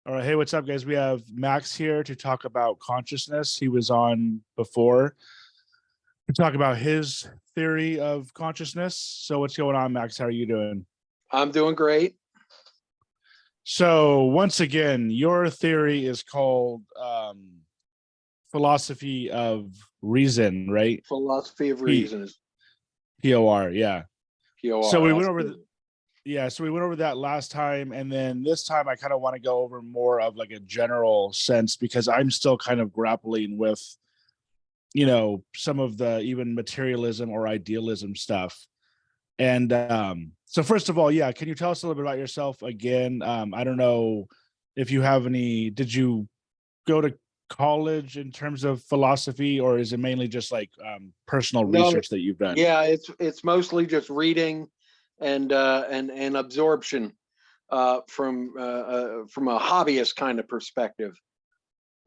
All right. Hey, what's up, guys? We have Max here to talk about consciousness. He was on before to talk about his theory of consciousness. So, what's going on, Max? How are you doing? I'm doing great. So, once again, your theory is called philosophy of reason, right? Philosophy of P reason is POR, yeah. So POR. we went That's over good. so we went over that last time, and then this time I kind of want to go over more of like a general sense because I'm still kind of grappling with some of the even materialism or idealism stuff. And so first of all, yeah, can you tell us a little bit about yourself again? I don't know if you have any, did you go to college in terms of philosophy, or is it mainly just like personal No, research that you've done? yeah, it's mostly just reading and absorption from a hobbyist kind of perspective.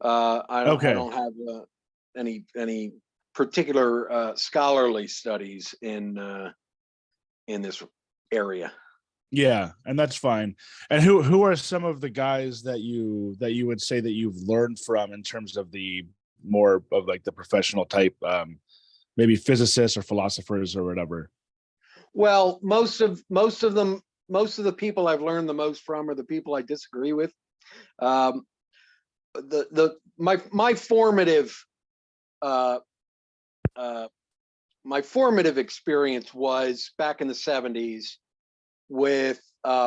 I Okay. don't have any particular scholarly studies in this area. Yeah, and that's fine. And who are some of the guys that you would say that you've learned from in terms of the more of like the professional type, maybe physicists or philosophers or whatever? Well, most of the people I've learned the most from are the people I disagree with. Um, my formative uh, uh, my formative experience was back in the 70s with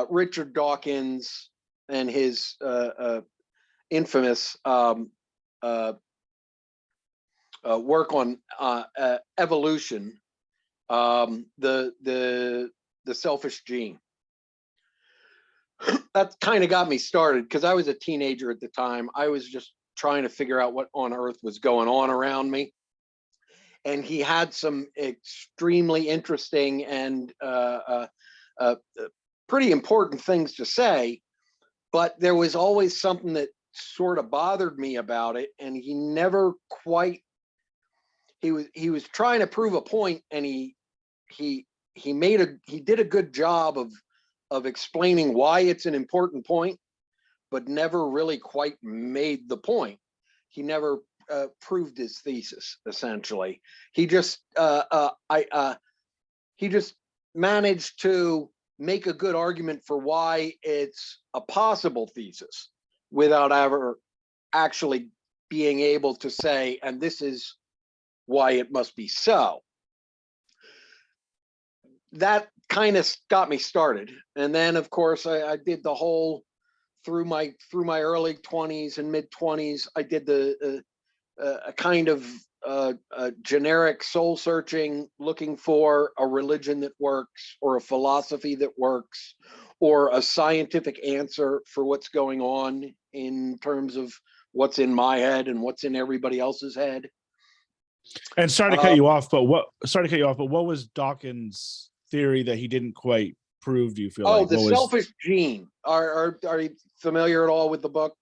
Richard Dawkins and his infamous uh, work on evolution, the selfish gene. That kind of got me started because I was a teenager at the time. I was just trying to figure out what on earth was going on around me. And he had some extremely interesting and pretty important things to say, but there was always something that sort of bothered me about it, and he never quite. He was trying to prove a point, and he he did a good job of explaining why it's an important point, but never really quite made the point. He never proved his thesis. Essentially, he just he just managed to make a good argument for why it's a possible thesis without ever actually being able to say, and this is why it must be so. That kind of got me started. And then, of course, I did the whole through my early 20s and mid 20s. I did the a kind of generic soul searching, looking for a religion that works, or a philosophy that works, or a scientific answer for what's going on in terms of what's in my head and what's in everybody else's head. And sorry to cut you off, but what was Dawkins' theory that he didn't quite prove? Do you feel Oh, like the what was? selfish gene. Are you familiar at all with the book,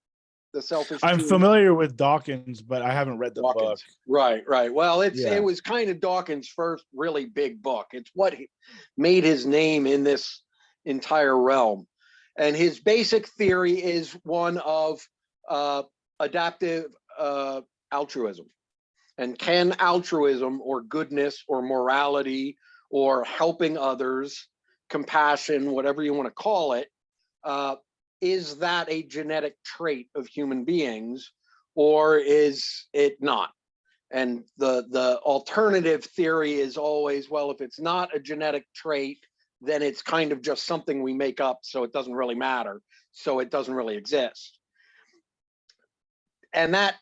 The Selfish I'm Gene? familiar with Dawkins, but I haven't read the book. Dawkins. Right. Well, it Yeah. was kind of Dawkins' first really big book. It's what made his name in this entire realm. And his basic theory is one of adaptive altruism. And can altruism or goodness or morality or helping others, compassion, whatever you want to call it, is that a genetic trait of human beings, or is it not? And the alternative theory is always, well, if it's not a genetic trait, then it's kind of just something we make up, so it doesn't really matter, so it doesn't really exist. And that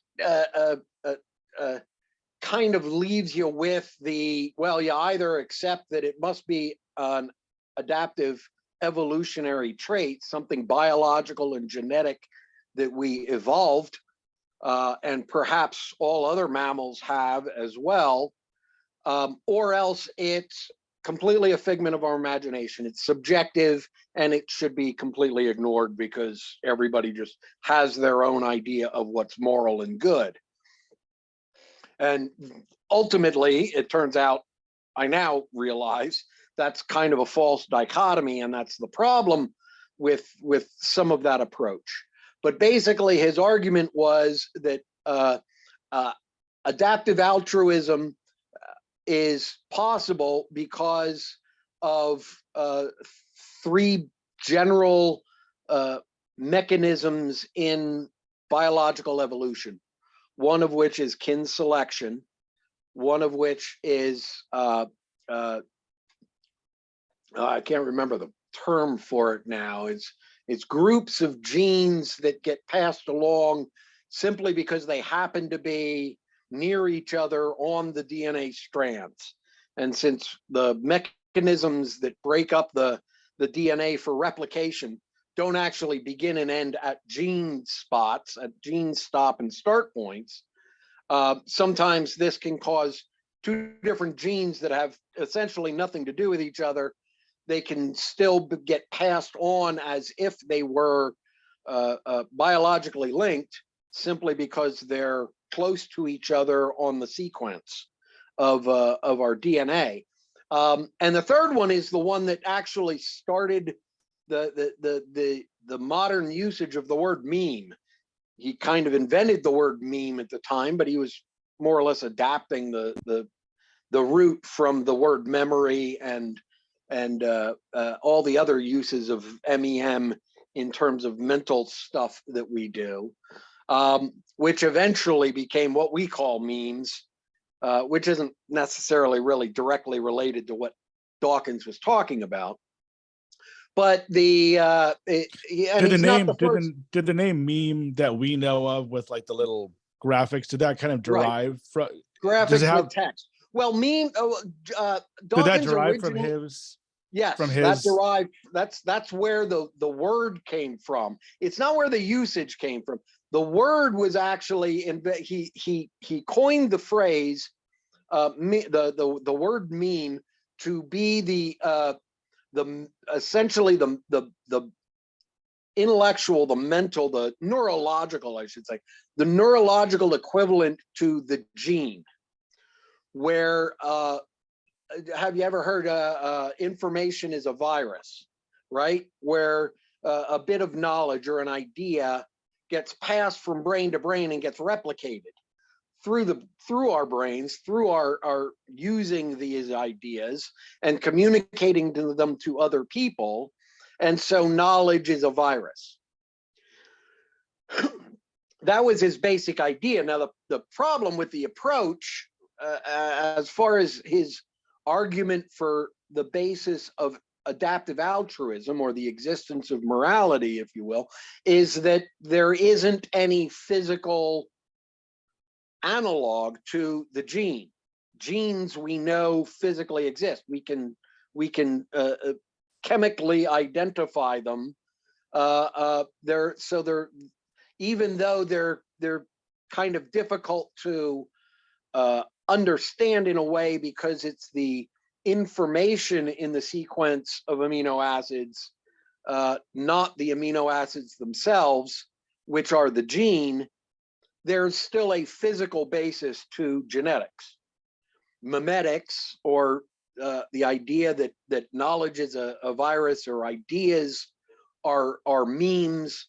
kind of leaves you with well, you either accept that it must be an adaptive evolutionary trait, something biological and genetic that we evolved, and perhaps all other mammals have as well, or else it's completely a figment of our imagination. It's subjective, and it should be completely ignored because everybody just has their own idea of what's moral and good. And ultimately, it turns out, I now realize that's kind of a false dichotomy, and that's the problem with some of that approach. But basically, his argument was that adaptive altruism is possible because of three general mechanisms in biological evolution, one of which is kin selection, one of which is I can't remember the term for it now. It's groups of genes that get passed along simply because they happen to be near each other on the DNA strands. And since the mechanisms that break up the DNA for replication don't actually begin and end at gene spots, at gene stop and start points, sometimes this can cause two different genes that have essentially nothing to do with each other. They can still get passed on as if they were biologically linked, simply because they're close to each other on the sequence of our DNA. And the third one is the one that actually started the modern usage of the word meme. He kind of invented the word meme at the time, but he was more or less adapting the root from the word memory and all the other uses of MEM in terms of mental stuff that we do, which eventually became what we call memes, which isn't necessarily really directly related to what Dawkins was talking about. But the did the name meme that we know of with like the little graphics, did that kind of derive from graphics with text? Well, meme. Did that derive from his? Yes, from his. That derived. That's where the word came from. It's not where the usage came from. The word was actually he coined the phrase, the word meme to be the essentially the intellectual, the mental, the neurological, I should say, the neurological equivalent to the gene. Where have you ever heard information is a virus, right? Where a bit of knowledge or an idea gets passed from brain to brain and gets replicated through our brains, through our using these ideas and communicating them to other people. And so knowledge is a virus. That was his basic idea. Now, the problem with the approach, as far as his argument for the basis of adaptive altruism, or the existence of morality, if you will, is that there isn't any physical analog to the gene. Genes we know physically exist. We can chemically identify them. They're even though they're kind of difficult to understand in a way, because it's the information in the sequence of amino acids, not the amino acids themselves, which are the gene. There's still a physical basis to genetics. Memetics, or the idea that knowledge is a virus, or ideas are memes,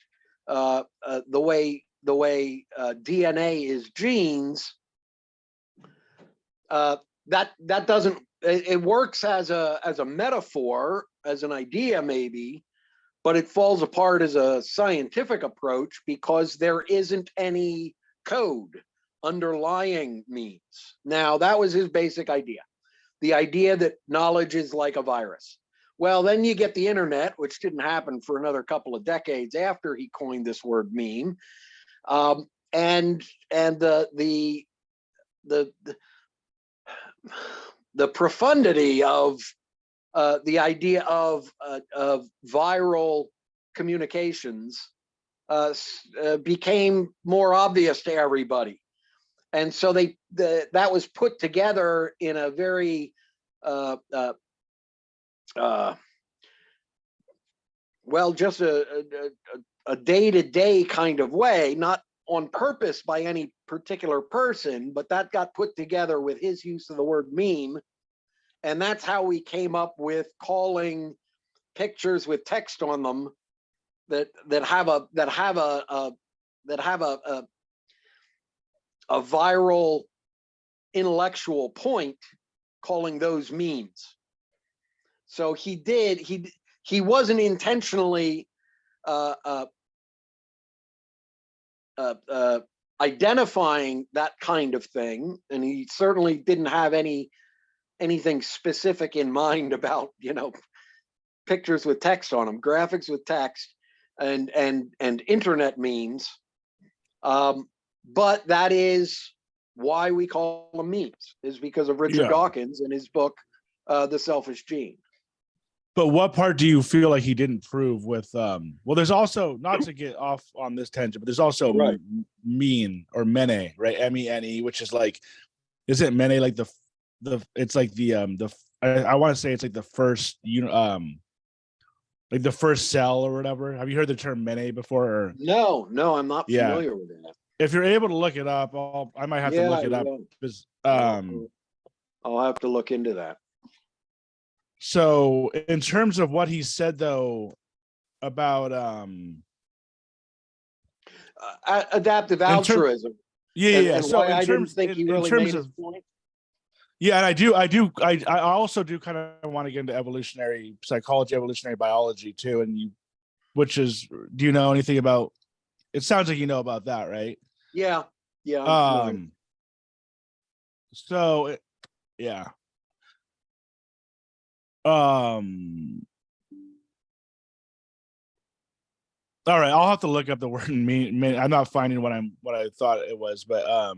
the way DNA is genes. That doesn't. It works as a metaphor, as an idea maybe, but it falls apart as a scientific approach because there isn't any code underlying memes. Now, that was his basic idea. The idea that knowledge is like a virus. Well, then you get the internet, which didn't happen for another couple of decades after he coined this word meme, and the profundity of the idea of viral communications became more obvious to everybody. And so that was put together in a very well, just a day-to-day kind of way, not on purpose by any particular person, but that got put together with his use of the word meme. And that's how we came up with calling pictures with text on them that have a viral intellectual point, calling those memes. So he wasn't intentionally identifying that kind of thing, and he certainly didn't have anything specific in mind about, pictures with text on them, graphics with text, and internet memes. But that is why we call them memes, is because of Richard Dawkins and his book, The Selfish Gene. But what part do you feel like he didn't prove with well, there's also, not to get off on this tangent, but there's also mean or mene, right? MENE, which is like, isn't mene like the it's like the I want to say it's like the first like the first cell or whatever. Have you heard the term mene before? Or? No, I'm not familiar with that. If you're able to look it up, I might have to look it up. Because, I'll have to look into that. So in terms of what he said though about adaptive altruism. And so why I didn't think he really made his point. Yeah, and I also do kind of want to get into evolutionary psychology, evolutionary biology too. And do you know anything about? It sounds like you know about that, right? Yeah. So, yeah. All right, I'll have to look up the word mean. I'm not finding what I thought it was, but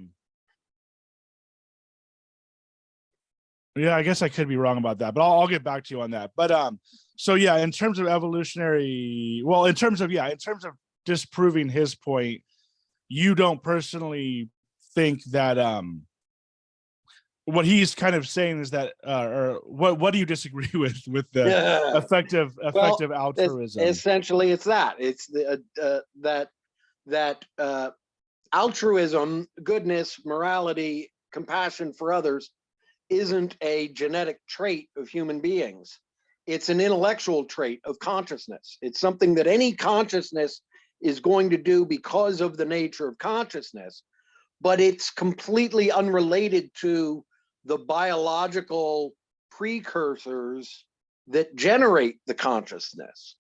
yeah, I guess I could be wrong about that, but I'll get back to you on that. But so yeah, in terms of in terms of disproving his point, you don't personally think that what he's kind of saying is that or what do you disagree with the effective altruism? Essentially, it's that altruism, goodness, morality, compassion for others isn't a genetic trait of human beings. It's an intellectual trait of consciousness. It's something that any consciousness is going to do because of the nature of consciousness, but it's completely unrelated to the biological precursors that generate the consciousness.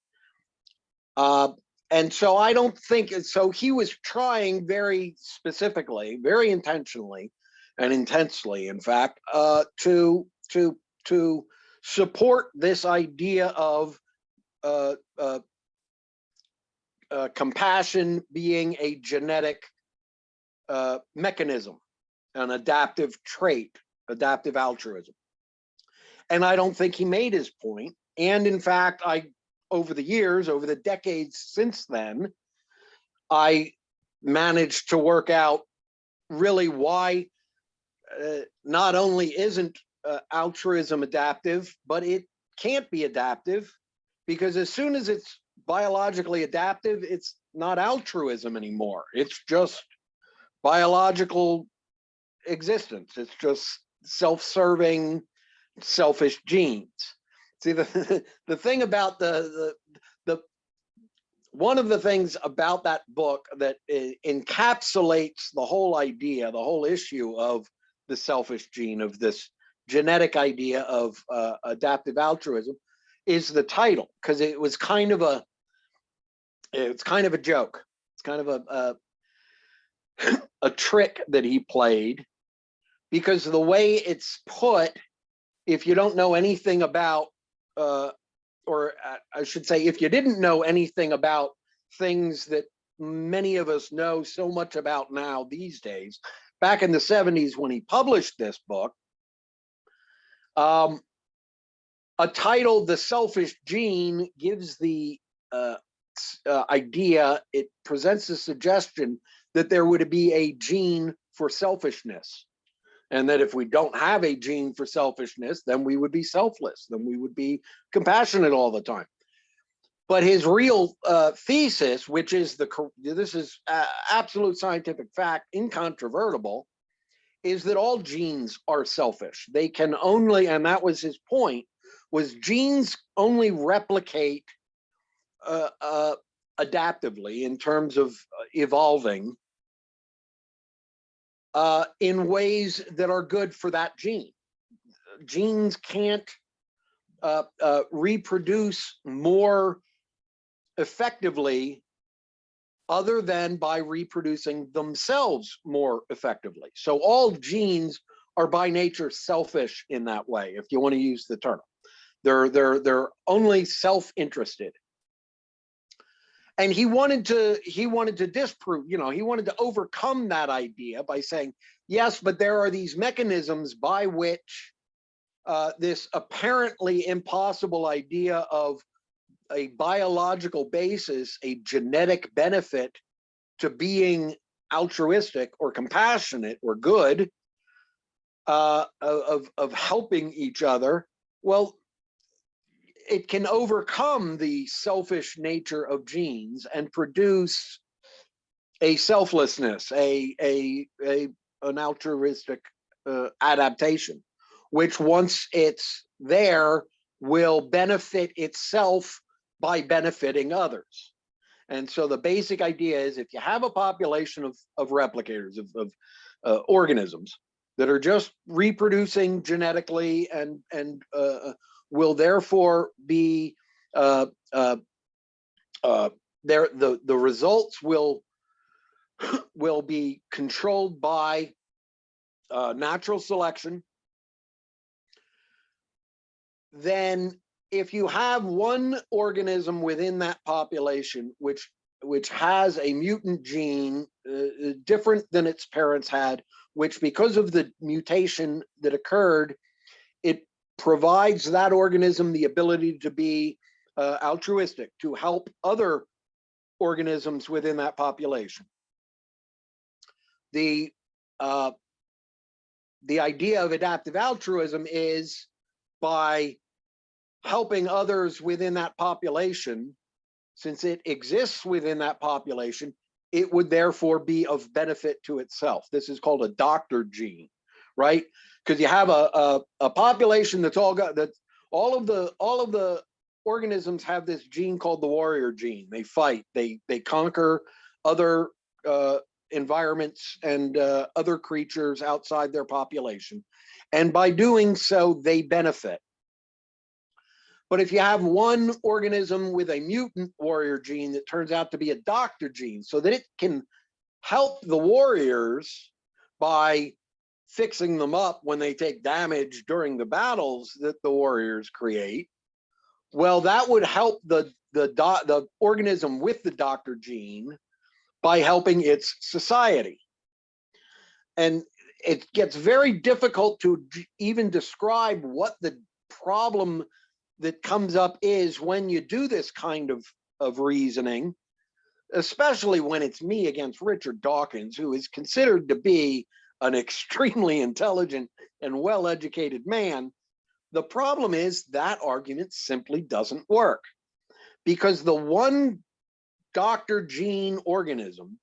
And so I don't think, so he was trying very specifically, very intentionally, and intensely, in fact, to support this idea of compassion being a genetic mechanism, an adaptive trait, adaptive altruism. And I don't think he made his point. And in fact, over the decades since then, I managed to work out really why not only isn't altruism adaptive, but it can't be adaptive, because as soon as it's biologically adaptive, it's not altruism anymore. It's just biological existence. It's just self-serving, selfish genes. See, the thing about the one of the things about that book that encapsulates the whole idea, the whole issue of the selfish gene, of this genetic idea of adaptive altruism, is the title, because it's kind of a joke. It's kind of a trick that he played, because the way it's put, if you don't know anything about, or I should say, if you didn't know anything about things that many of us know so much about now these days, back in the 70s when he published this book, a title, The Selfish Gene, gives the idea, it presents a suggestion that there would be a gene for selfishness. And that if we don't have a gene for selfishness, then we would be selfless, then we would be compassionate all the time. But his real thesis, which is this is absolute scientific fact, incontrovertible, is that all genes are selfish. They can only, and that was his point, was genes only replicate a adaptively in terms of evolving in ways that are good for that gene. Genes can't reproduce more effectively other than by reproducing themselves more effectively. So all genes are by nature selfish in that way, if you want to use the term. They're only self-interested. And he wanted to disprove, he wanted to overcome that idea by saying, yes, but there are these mechanisms by which this apparently impossible idea of a biological basis, a genetic benefit to being altruistic or compassionate or good, of helping each other, well, it can overcome the selfish nature of genes and produce a selflessness, an altruistic adaptation, which once it's there will benefit itself by benefiting others. And so the basic idea is, if you have a population of replicators, of organisms that are just reproducing genetically and will therefore be the results will be controlled by natural selection, then if you have one organism within that population which has a mutant gene different than its parents had, which because of the mutation that occurred, it provides that organism the ability to be altruistic, to help other organisms within that population. The idea of adaptive altruism is by helping others within that population, since it exists within that population, it would therefore be of benefit to itself. This is called a doctor gene, right? Because you have a population that's all got that. All of the organisms have this gene called the warrior gene. They fight. They conquer other environments and other creatures outside their population, and by doing so, they benefit. But if you have one organism with a mutant warrior gene that turns out to be a doctor gene, so that it can help the warriors by fixing them up when they take damage during the battles that the warriors create, well, that would help the organism with the doctor gene by helping its society. And it gets very difficult to even describe what the problem that comes up is when you do this kind of reasoning, especially when it's me against Richard Dawkins, who is considered to be an extremely intelligent and well-educated man. The problem is that argument simply doesn't work, because the one doctor gene organism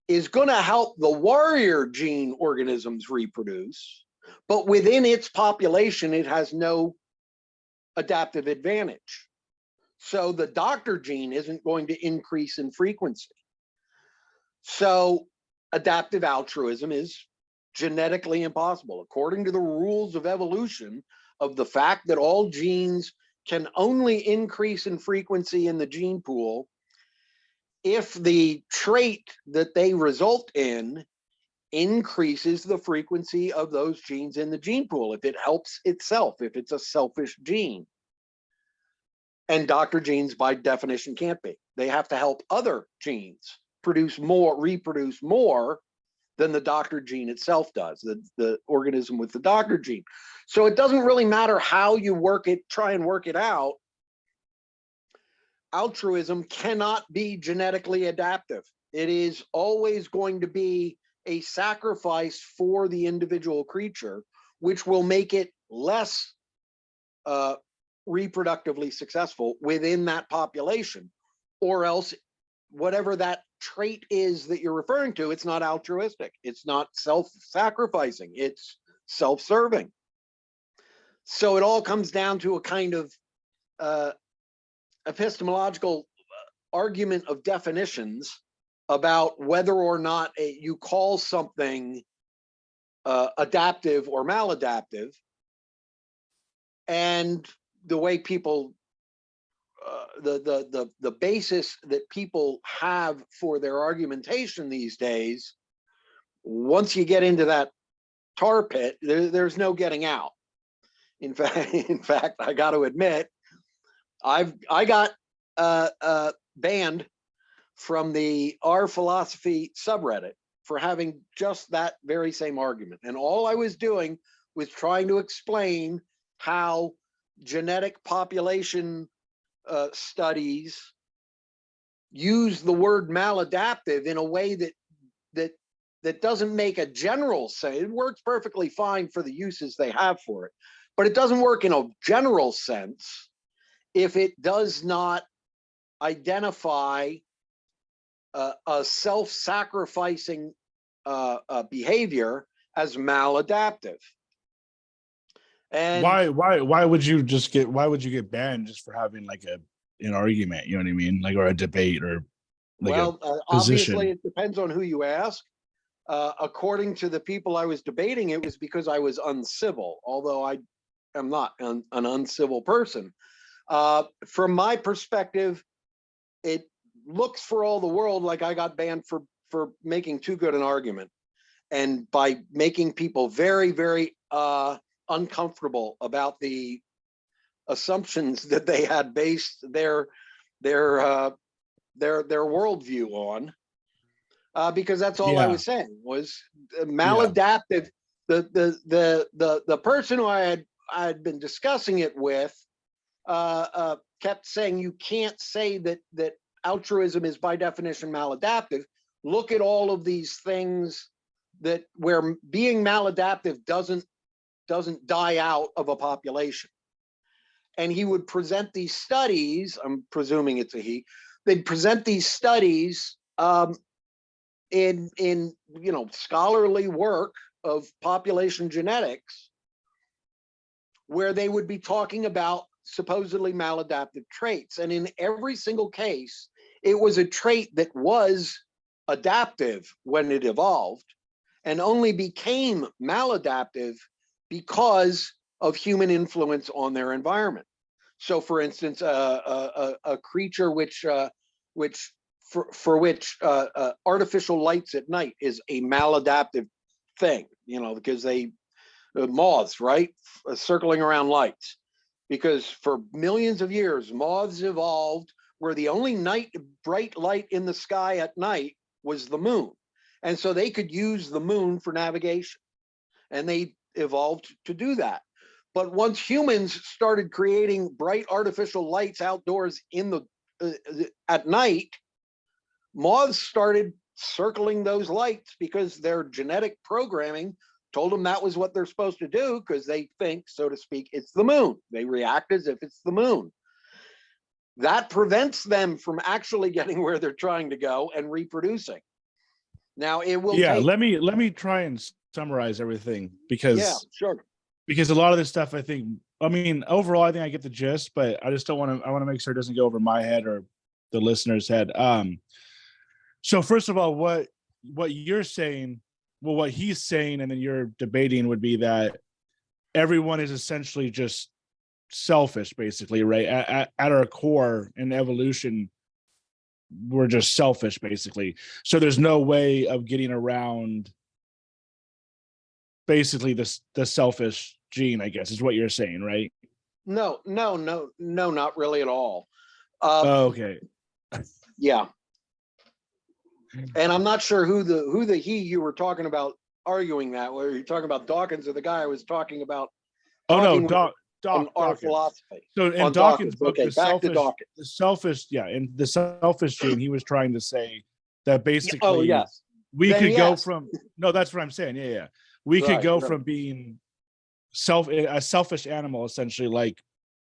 is going to help the warrior gene organisms reproduce, but within its population, it has no adaptive advantage. So the doctor gene isn't going to increase in frequency. So adaptive altruism is genetically impossible. According to the rules of evolution, of the fact that all genes can only increase in frequency in the gene pool if the trait that they result in increases the frequency of those genes in the gene pool, if it helps itself, if it's a selfish gene. And doctor genes by definition can't be. They have to help other genes reproduce more than the doctor gene itself does, the organism with the doctor gene. So it doesn't really matter how you try and work it out. Altruism cannot be genetically adaptive. It is always going to be a sacrifice for the individual creature, which will make it less reproductively successful within that population, or else whatever that trait is that you're referring to, it's not altruistic. It's not self-sacrificing. It's self-serving. So it all comes down to a kind of epistemological argument of definitions about whether or not you call something adaptive or maladaptive, and the way people the basis that people have for their argumentation these days, once you get into that tar pit, there's no getting out. In fact, I got to admit, I got banned from the R Philosophy subreddit for having just that very same argument. And all I was doing was trying to explain how genetic population studies use the word maladaptive in a way that doesn't make a general sense. It works perfectly fine for the uses they have for it, but it doesn't work in a general sense if it does not identify a self-sacrificing behavior as maladaptive. And why would you get banned just for having like an argument, you know what I mean, like, or a debate, or like obviously it depends on who you ask. According to the people I was debating, it was because I was uncivil, although I am not an uncivil person. From my perspective, it looks for all the world like I got banned for making too good an argument, and by making people very, very uncomfortable about the assumptions that they had based their worldview on, because that's all I was saying was maladaptive. The person who I had been discussing it with kept saying you can't say that altruism is by definition maladaptive. Look at all of these things that where being maladaptive doesn't die out of a population. And he would present these studies, I'm presuming it's a he, they'd present these studies in scholarly work of population genetics, where they would be talking about supposedly maladaptive traits. And in every single case, it was a trait that was adaptive when it evolved and only became maladaptive because of human influence on their environment. So, for instance, a creature for which artificial lights at night is a maladaptive thing, because moths, right, circling around lights, because for millions of years moths evolved where the only bright light in the sky at night was the moon, and so they could use the moon for navigation, and they evolved to do that. But once humans started creating bright artificial lights outdoors at night, moths started circling those lights because their genetic programming told them that was what they're supposed to do, because they think, so to speak, it's the moon. They react as if it's the moon. That prevents them from actually getting where they're trying to go and reproducing. Now it will take. Let me try and summarize everything, because sure. Because a lot of this stuff, overall, I think I get the gist, but I just don't want to. I want to make sure it doesn't go over my head or the listener's head. So first of all, what you're saying, well, what he's saying, and then you're debating would be that everyone is essentially just selfish, basically, right? At our core in evolution, we're just selfish, basically. So there's no way of getting around basically the selfish gene, I guess, is what you're saying, right? No, not really at all. Okay. Yeah. And I'm not sure who the he you were talking about arguing that, whether you're talking about Dawkins or the guy I was talking about. Oh no, on our philosophy. So in Dawkins' book, okay, back to Dawkins. The selfish gene, he was trying to say that basically, we then could go from. No, that's what I'm saying. Yeah. We could go from being a selfish animal, essentially, like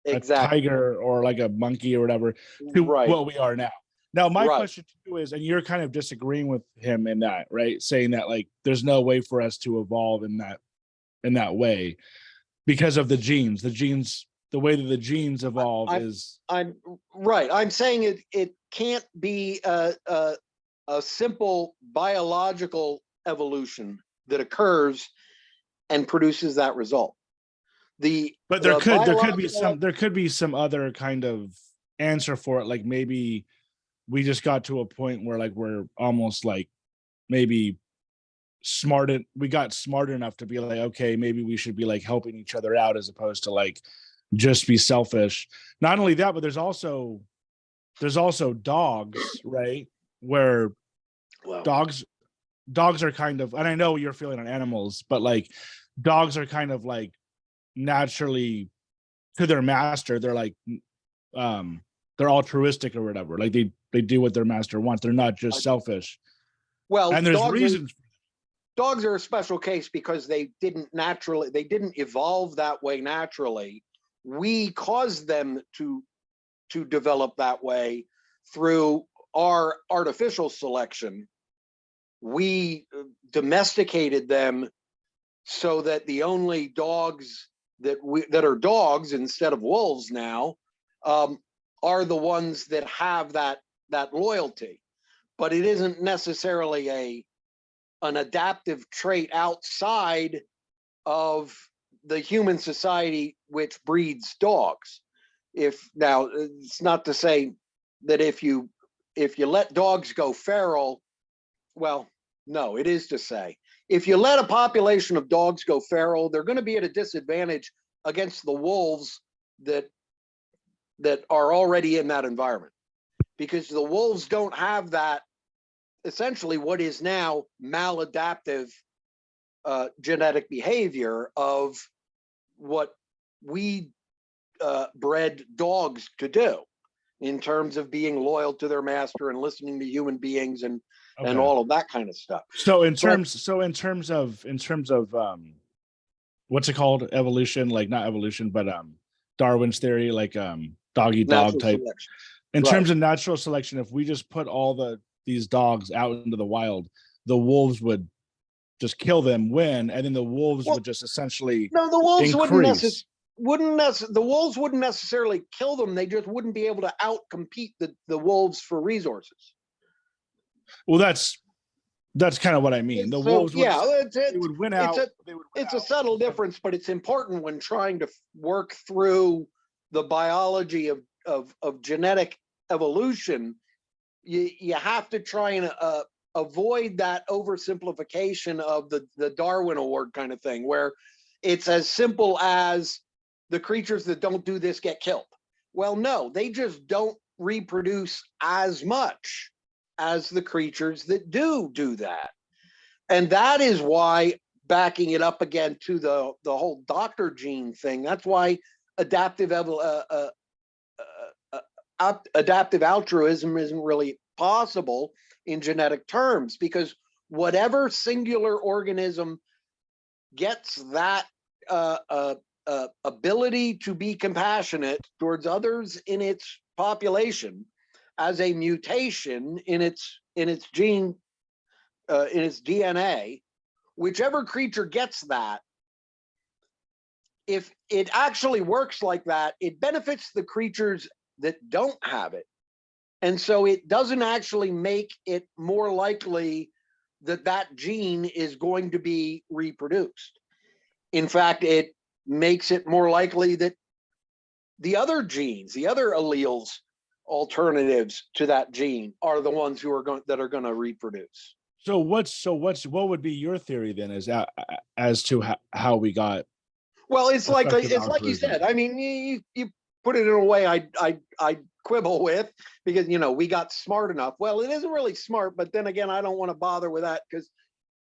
a tiger or like a monkey or whatever, to what we are now. Now, my question to you is, and you're kind of disagreeing with him in that, right? Saying that like there's no way for us to evolve in that way because of the genes. The way that the genes evolve is. I'm right. I'm saying can't be a simple biological evolution that occurs and produces that result. But there could be some other kind of answer for it. Like maybe we just got to a point where like we're almost like maybe we got smart enough to be like, okay, maybe we should be like helping each other out as opposed to like just be selfish. Not only that, but there's also dogs, right? Where Well, dogs are kind of, and I know you're feeling on animals, but like dogs are kind of like naturally to their master, they're like they're altruistic or whatever. Like they do what their master wants. They're not just selfish. well, And there's reasons. Dogs are a special case because they didn't evolve that way naturally. We caused them to develop that way through our artificial selection. We domesticated them so that the only dogs that are dogs instead of wolves now are the ones that have that loyalty. But it isn't necessarily an adaptive trait outside of the human society which breeds dogs. Now it's not to say that if you let dogs go feral, well, no, it is to say if you let a population of dogs go feral, they're going to be at a disadvantage against the wolves that are already in that environment, because the wolves don't have that, essentially what is now maladaptive genetic behavior of what we bred dogs to do in terms of being loyal to their master and listening to human beings and all of that kind of stuff. So in terms of what's it called? Evolution, like not evolution, but Darwin's theory, like dog eat dog type. Selection. In terms of natural selection, if we just put all these dogs out into the wild, the wolves would just kill them, win, and then the wolves would just essentially the wolves increase. the wolves wouldn't necessarily kill them. They just wouldn't be able to outcompete the wolves for resources. Well, that's kind of what I mean. The wolves would win out. It's a subtle difference, but it's important when trying to work through the biology of genetic evolution. You have to try and avoid that oversimplification of the Darwin Award kind of thing, where it's as simple as the creatures that don't do this get killed. Well, no, they just don't reproduce as much as the creatures that do that. And that is why, backing it up again to the whole Dr. Gene thing, that's why adaptive altruism isn't really possible in genetic terms, because whatever singular organism gets that ability to be compassionate towards others in its population as a mutation in its gene, in its DNA, whichever creature gets that, if it actually works like that, it benefits the creatures that don't have it. And so it doesn't actually make it more likely that gene is going to be reproduced. In fact, it makes it more likely that the other genes, the other alleles, alternatives to that gene, are the ones who are going to reproduce. So what would be your theory then, as to how we got? Well, it's like you said. I mean, you put it in a way I quibble with, because we got smart enough. Well, it isn't really smart, but then again, I don't want to bother with that, because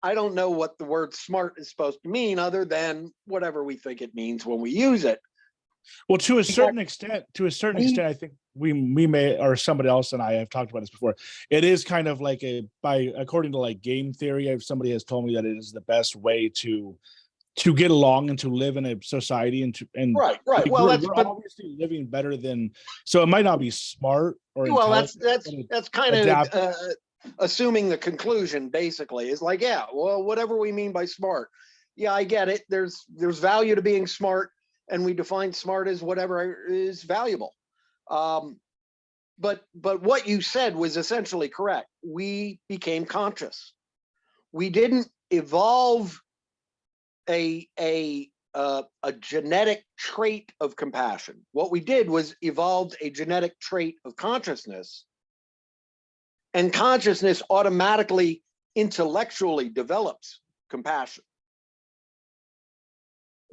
I don't know what the word smart is supposed to mean, other than whatever we think it means when we use it. Well, to a certain extent, I think we may, or somebody else and I have talked about this before. It is kind of like according to like game theory, if somebody has told me that it is the best way to get along and to live in a society and right. Like, well, we're obviously living better than, so it might not be smart or that's kind of assuming the conclusion, basically, is like, yeah, well, whatever we mean by smart. Yeah, I get it. There's value to being smart, and we define smart as whatever is valuable. but what you said was essentially correct. We became conscious. We didn't evolve a genetic trait of compassion. What we did was evolved a genetic trait of consciousness, and consciousness automatically intellectually develops compassion.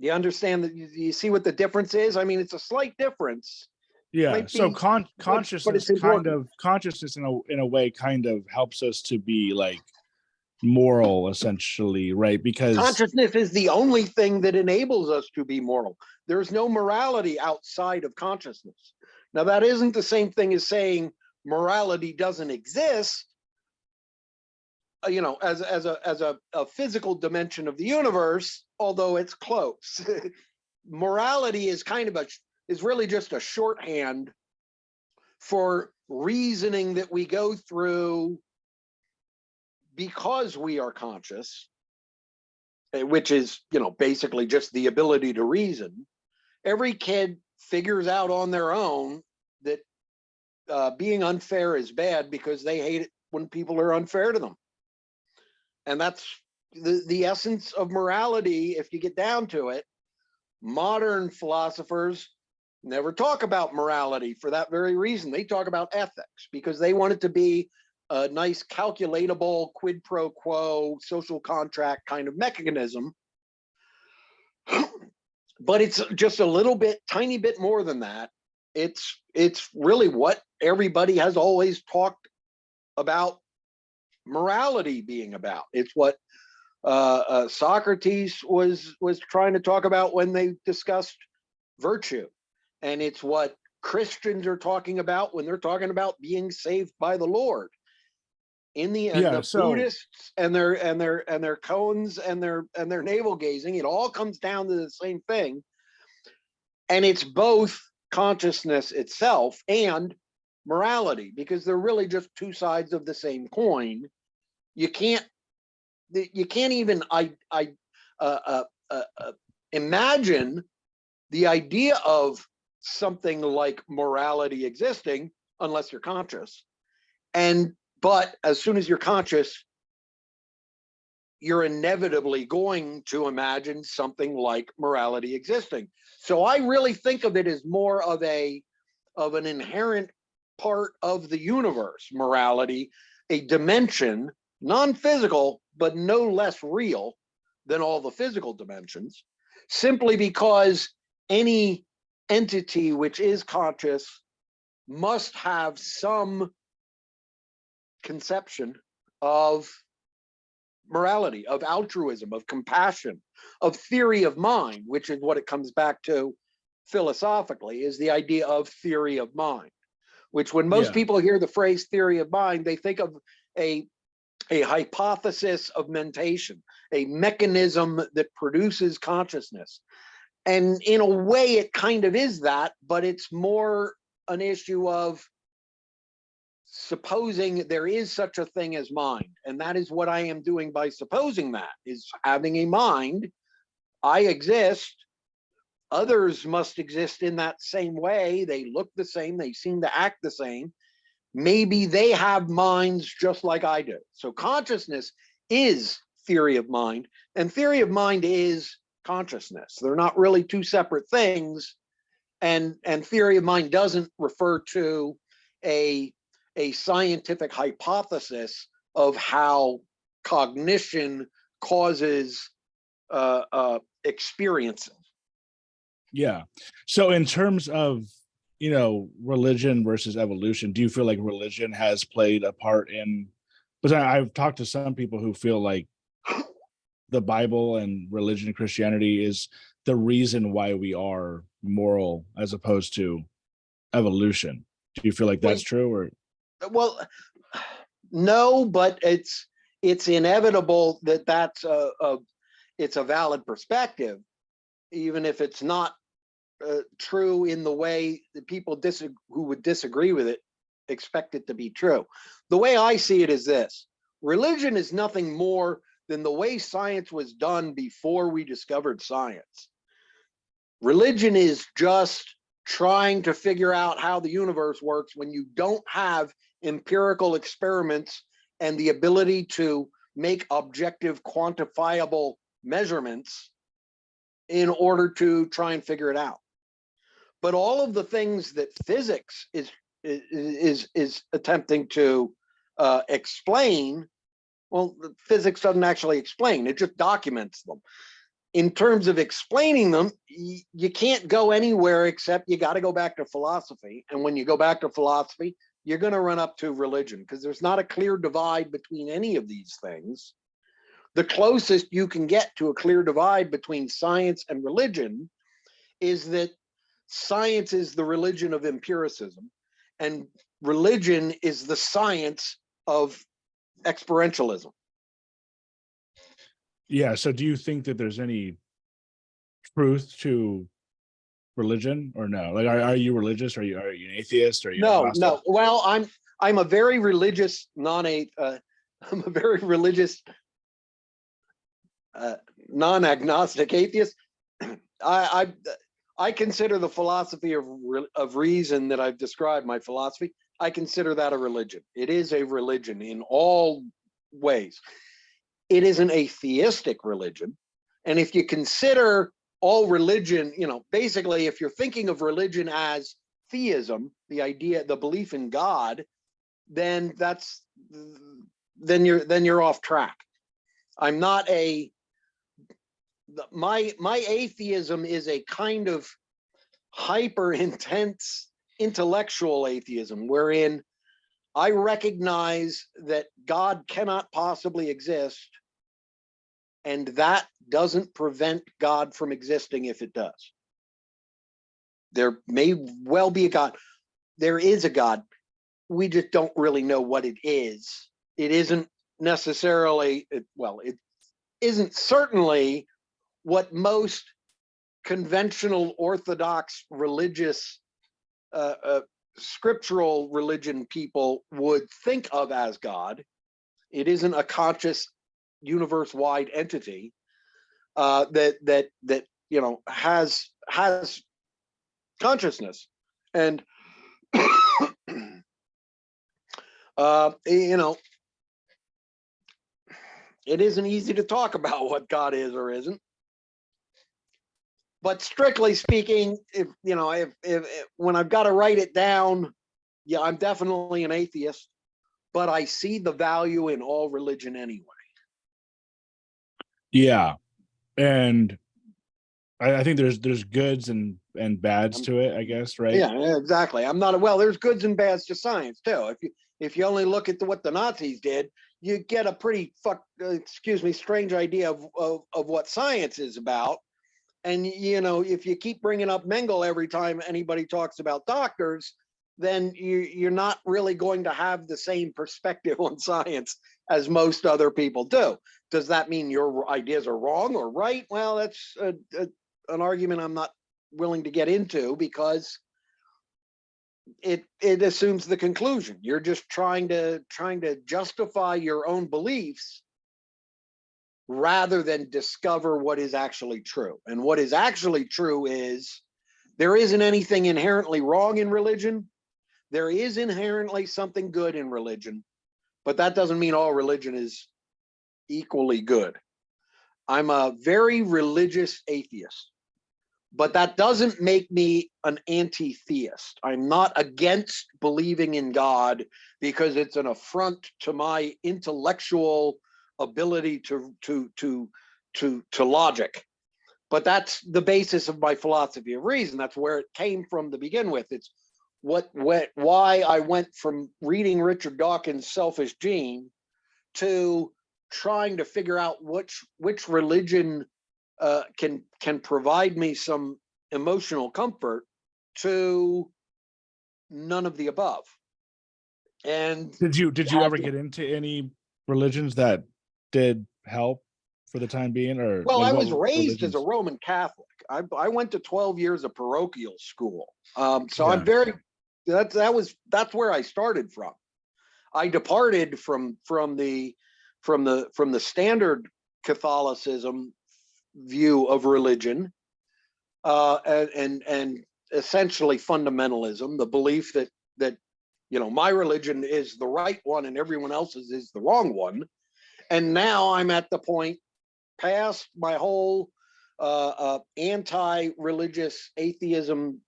Do you understand that? You see what the difference is? I mean, it's a slight difference. Yeah. So consciousness it's kind important. of consciousness in a way kind of helps us to be like moral, essentially, right? Because Consciousness is the only thing that enables us to be moral. There's no morality outside of consciousness. Now, that isn't the same thing as saying morality doesn't exist, as a physical dimension of the universe, although it's close. Morality is is really just a shorthand for reasoning that we go through because we are conscious, which is, basically just the ability to reason. Every kid figures out on their own that being unfair is bad because they hate it when people are unfair to them. And that's the essence of morality. If you get down to it, modern philosophers never talk about morality for that very reason. They talk about ethics because they want it to be a nice calculatable quid pro quo social contract kind of mechanism. But it's just a little bit, tiny bit more than that. It's really what everybody has always talked about morality being about. It's what Socrates was trying to talk about when they discussed virtue, and it's what Christians are talking about when they're talking about being saved by the Lord. In the end, the Buddhists and their koans and their navel gazing, it all comes down to the same thing, and it's both consciousness itself and morality, because they're really just two sides of the same coin. You can't even imagine the idea of something like morality existing unless you're conscious. But as soon as you're conscious, you're inevitably going to imagine something like morality existing. So I really think of it as more of an inherent part of the universe, morality, a dimension, non-physical, but no less real than all the physical dimensions, simply because any entity which is conscious must have some conception of morality, of altruism, of compassion, of theory of mind, which is what it comes back to philosophically, is the idea of theory of mind, which when most people hear the phrase theory of mind, they think of a hypothesis of mentation, a mechanism that produces consciousness. And in a way, it kind of is that, but it's more an issue of supposing there is such a thing as mind. And that is what I am doing by supposing that, is having a mind. I exist. Others must exist in that same way. They look the same. They seem to act the same. Maybe they have minds just like I do. So consciousness is theory of mind, and theory of mind is consciousness. They're not really two separate things. And theory of mind doesn't refer to a scientific hypothesis of how cognition causes experiences. Yeah. So in terms of, religion versus evolution, do you feel like religion has played a part in, because I've talked to some people who feel like the Bible and religion and Christianity is the reason why we are moral as opposed to evolution. Do you feel like that's true, or? Well, no, but it's inevitable that that's it's a valid perspective, even if it's not true in the way that people who would disagree with it expect it to be true. The way I see it is this: religion is nothing more than the way science was done before we discovered science. Religion is just trying to figure out how the universe works when you don't have empirical experiments and the ability to make objective, quantifiable measurements in order to try and figure it out. But all of the things that physics is attempting to explain, well, physics doesn't actually explain, it just documents them. In terms of explaining them, you can't go anywhere except you got to go back to philosophy. And when you go back to philosophy, you're going to run up to religion, because there's not a clear divide between any of these things. The closest you can get to a clear divide between science and religion is that science is the religion of empiricism, and religion is the science of experientialism. Yeah. So do you think that there's any truth to religion or no? Like, are you religious? Are you an atheist? Are you No, agnostic? no. Well, I'm a very religious I'm a very religious non-agnostic atheist. I consider the philosophy of reason that I've described, my philosophy, I consider that a religion. It is a religion in all ways. It is an atheistic religion. And if you consider all religion, basically, if you're thinking of religion as theism, the idea, the belief in God, then you're off track. I'm not my atheism is a kind of hyper intense intellectual atheism, wherein I recognize that God cannot possibly exist, and that doesn't prevent God from existing if it does. There may well be a God. There is a God. We just don't really know what it is. It isn't necessarily, it isn't certainly what most conventional Orthodox religious scriptural religion people would think of as God. It isn't a conscious universe-wide entity that has consciousness, and it isn't easy to talk about what God is or isn't. But strictly speaking, if when I've got to write it down, yeah, I'm definitely an atheist, but I see the value in all religion anyway. Yeah. And I think there's goods and bads to it, I guess, right? Yeah, exactly. I'm not well. There's goods and bads to science too. If you only look at what the Nazis did, you get a pretty strange idea of what science is about. And if you keep bringing up Mengele every time anybody talks about doctors, then you're not really going to have the same perspective on science as most other people do. Does that mean your ideas are wrong or right? Well, that's an argument I'm not willing to get into, because it assumes the conclusion. You're just trying to justify your own beliefs rather than discover what is actually true. And what is actually true is there isn't anything inherently wrong in religion. There is inherently something good in religion, but that doesn't mean all religion is equally good. I'm a very religious atheist, but that doesn't make me an anti-theist. I'm not against believing in God because it's an affront to my intellectual ability to logic. But that's the basis of my philosophy of reason. That's where it came from to begin with. It's why I went from reading Richard Dawkins' Selfish Gene to trying to figure out which religion can provide me some emotional comfort, to none of the above. And did you ever get into any religions that did help for the time being? Or well, like, I what was raised as a religions? Roman Catholic. I went to 12 years of parochial school. So Yeah. I'm very that's where I started from. I departed from the standard Catholicism view of religion, and essentially fundamentalism, the belief that my religion is the right one and everyone else's is the wrong one. And now I'm at the point past my whole anti-religious atheism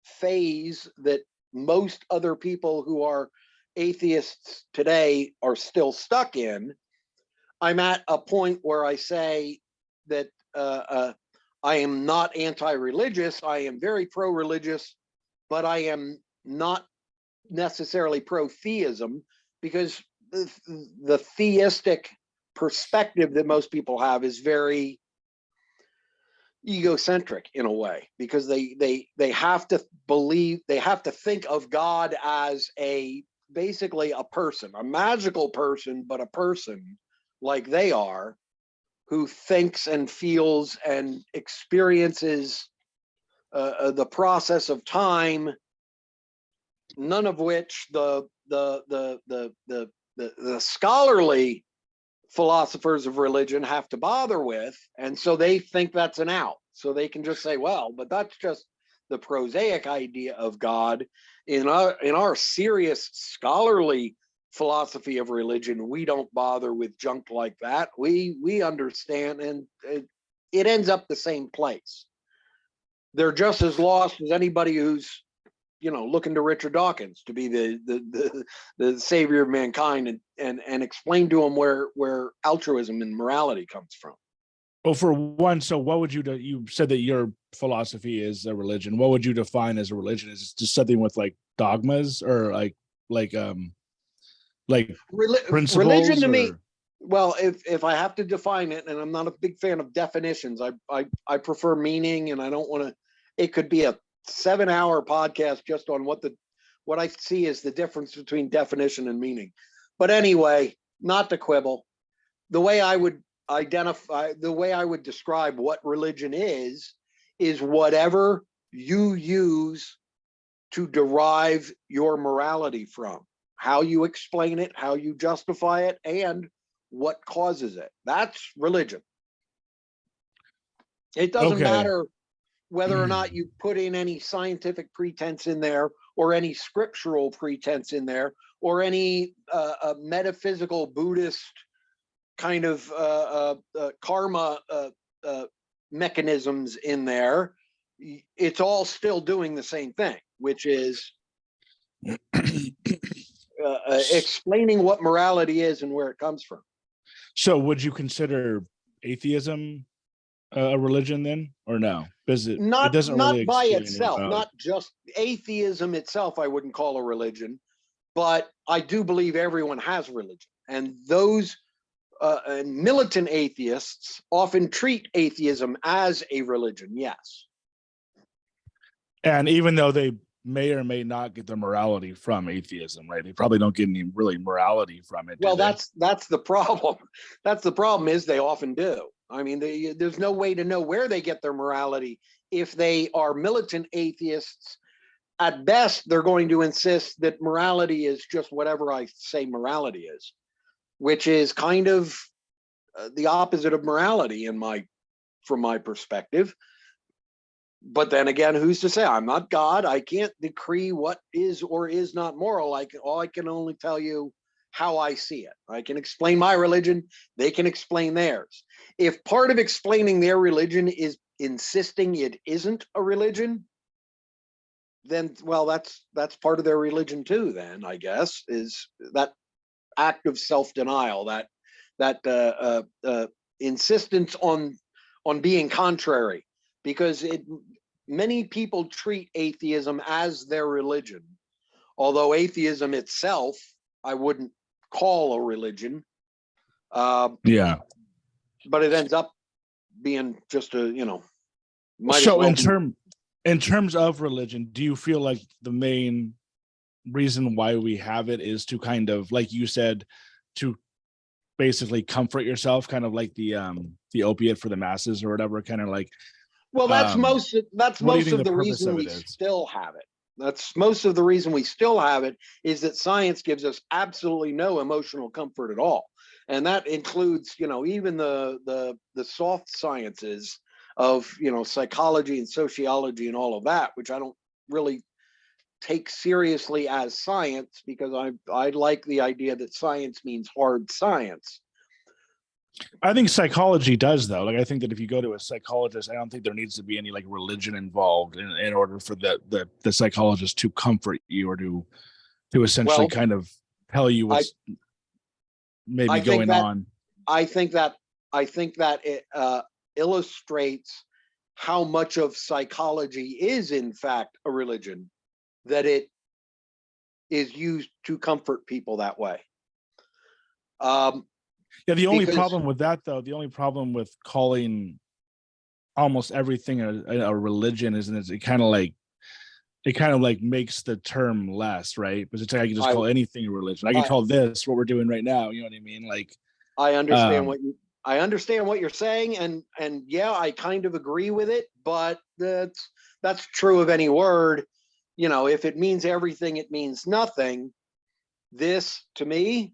phase that most other people who are atheists today are still stuck in. I'm at a point where I say that I am not anti-religious. I am very pro-religious, but I am not necessarily pro-theism, because the theistic perspective that most people have is very egocentric in a way, because they have to believe, they have to think of God as basically a person, a magical person, but a person like they are, who thinks and feels and experiences the process of time, none of which the scholarly philosophers of religion have to bother with. And so they think that's an out. So they can just say, well, but that's just the prosaic idea of God. In our serious scholarly philosophy of religion, we don't bother with junk like that. We understand, and it ends up the same place. They're just as lost as anybody who's looking to Richard Dawkins to be the savior of mankind, and explain to them where altruism and morality comes from. Well, for one, so what would you said that your philosophy is a religion. What would you define as a religion? Is it just something with like dogmas, or like principles? Religion to or... me, well, if I have to define it, and I'm not a big fan of definitions, I prefer meaning, and I don't want to. It could be a 7-hour podcast just on what I see as the difference between definition and meaning. But anyway, not to quibble, the way I would describe what religion is whatever you use to derive your morality from, how you explain it, how you justify it, and what causes it. That's religion. It doesn't matter whether or not you put in any scientific pretense in there, or any scriptural pretense in there, or any metaphysical Buddhist kind of karma mechanisms in there. It's all still doing the same thing, which is explaining what morality is and where it comes from. So would you consider atheism a religion then, or no? Because it doesn't not really by itself, not just atheism itself, I wouldn't call a religion, but I do believe everyone has religion, and those and militant atheists often treat atheism as a religion. Yes. And even though they may or may not get their morality from atheism, right? They probably don't get any really morality from it. Well, that's the problem. That's the problem, is they often do. I mean, there's no way to know where they get their morality if they are militant atheists. At best, they're going to insist that morality is just whatever I say morality is, which is kind of the opposite of morality from my perspective. But then again, who's to say? I'm not God. I can't decree what is or is not moral. I can only tell you how I see it. I can explain my religion. They can explain theirs. If part of explaining their religion is insisting it isn't a religion, then, well, that's part of their religion too, then, I guess, is that act of self-denial, that insistence on being contrary, because many people treat atheism as their religion, although atheism itself I wouldn't call a religion. But it ends up being just so in terms of religion, do you feel like the main reason why we have it is to kind of, like you said, to basically comfort yourself, kind of like the opiate for the masses or whatever, kind of like, well, that's most of the reason we still have it. That's most of the reason we still have it, is that science gives us absolutely no emotional comfort at all. And that includes, even the soft sciences of, psychology and sociology and all of that, which I don't really take seriously as science, because I like the idea that science means hard science. I think psychology does, though. Like, I think that if you go to a psychologist, I don't think there needs to be any like religion involved in order for the psychologist to comfort you or to essentially Well, kind of tell you I what's maybe I think going that on. I think that it illustrates how much of psychology is in fact a religion, that it is used to comfort people that way. Yeah, the only Because problem with that, though, the only problem with calling almost everything a religion is it kind of like makes the term less, right? Because it's like I can just I call anything a religion. I can I, call this what we're doing right now. You know what I mean? Like, I understand um, what you I understand what you're saying, and yeah, I kind of agree with it, but that's true of any word. You know, if it means everything, it means nothing. This, to me,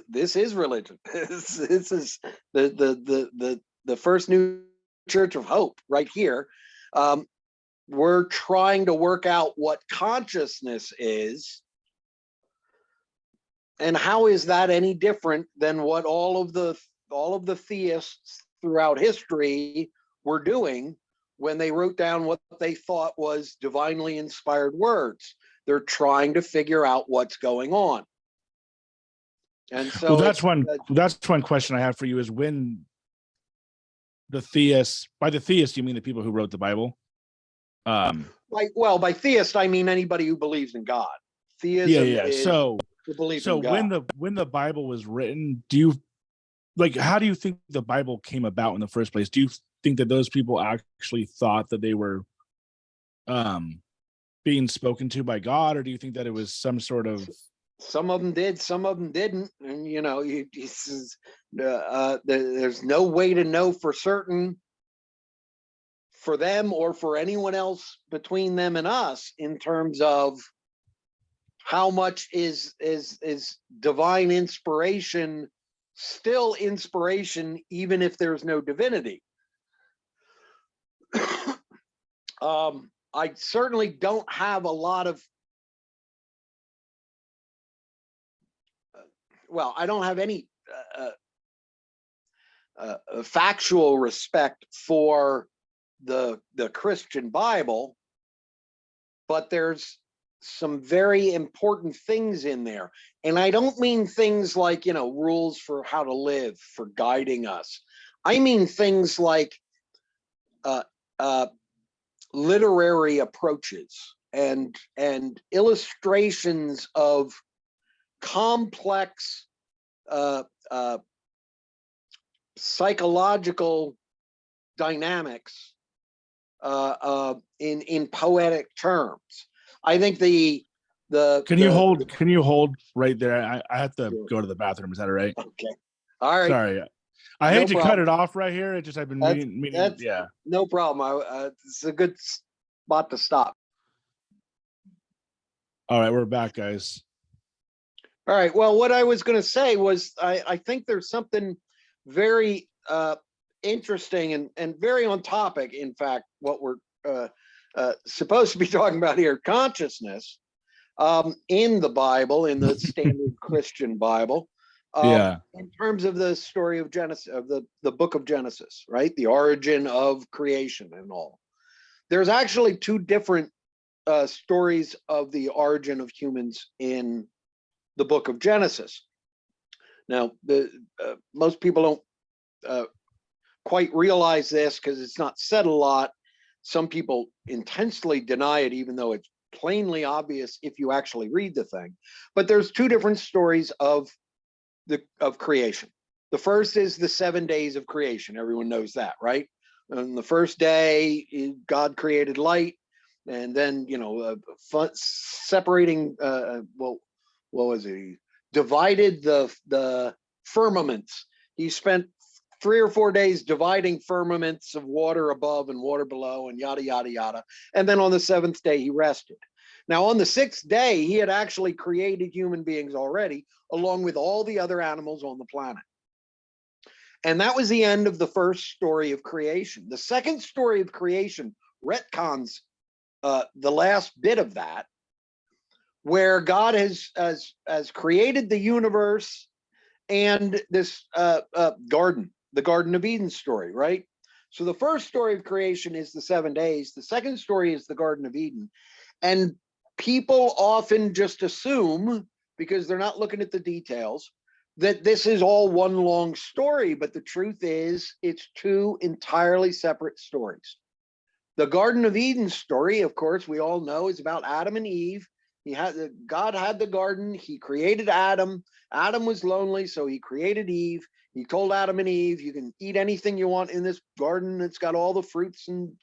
this is religion. This is the first new church of hope right here. Um, we're trying to work out what consciousness is, and how is that any different than what all of the theists throughout history were doing when they wrote down what they thought was divinely inspired words? They're trying to figure out what's going on. And well, so it's that's one question I have for you is when the theists, by the theists, you mean the people who wrote the Bible? like, well, by theist, I mean anybody who believes in God. Yeah, Theism yeah. is the belief So in God. when the Bible was written, do you like how do you think the Bible came about in the first place? Do you think that those people actually thought that they were um being spoken to by God, or do you think that it was some sort of Some of them did, some of them didn't, and there's no way to know for certain for them or for anyone else between them and us in terms of how much is divine inspiration still inspiration even if there's no divinity. I certainly don't have a lot of I don't have any factual respect for the Christian Bible, but there's some very important things in there. And I don't mean things like, rules for how to live, for guiding us. I mean things like uh, uh, literary approaches and illustrations of complex uh, uh, psychological dynamics in poetic terms. I think can you hold right there? I have to go to the bathroom. Is that all right? okay, all right, Sorry. I hate no to cut problem. it off right here. It just I've been meaning That's yeah. no problem. It's a good spot to stop. All right, we're back, guys. All right. Well, what I was going to say was I think there's something very interesting and very on topic. In fact, what we're supposed to be talking about here, consciousness, in the Bible, in the standard Christian Bible, Yeah. in terms of the story of Genesis, of the book of Genesis, right? The origin of creation and all. There's actually two different stories of the origin of humans in the book of Genesis. Now, most people don't quite realize this because it's not said a lot. Some people intensely deny it, even though it's plainly obvious if you actually read the thing. But there's two different stories of creation. The first is the 7 days of creation. Everyone knows that, right? On the first day, God created light, and then separating. What was it? He divided the firmaments. He spent 3 or 4 days dividing firmaments of water above and water below, and yada yada yada. And then on the seventh day, he rested. Now, on the sixth day, he had actually created human beings already, along with all the other animals on the planet. And that was the end of the first story of creation. The second story of creation retcons the last bit of that, where God has created the universe and this garden, the Garden of Eden story, right? So the first story of creation is the 7 days. The second story is the Garden of Eden. And people often just assume, because they're not looking at the details, that this is all one long story. But the truth is, it's two entirely separate stories. The Garden of Eden story, of course, we all know, is about Adam and Eve. God had the garden. He created Adam. Adam was lonely, so he created Eve. He told Adam and Eve, you can eat anything you want in this garden. It's got all the fruits and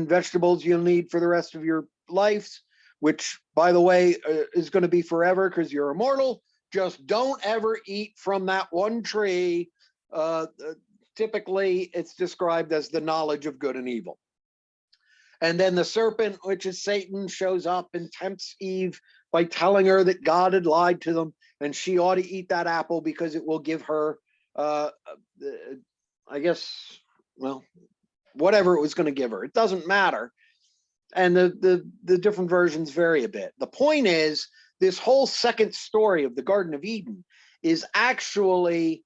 vegetables you'll need for the rest of your lives, which, by the way, is going to be forever because you're immortal. Just don't ever eat from that one tree. Typically, it's described as the knowledge of good and evil. And then the serpent, which is Satan, shows up and tempts Eve by telling her that God had lied to them and she ought to eat that apple because it will give her, I guess, well, whatever it was going to give her. It doesn't matter. And the different versions vary a bit. The point is, this whole second story of the Garden of Eden is actually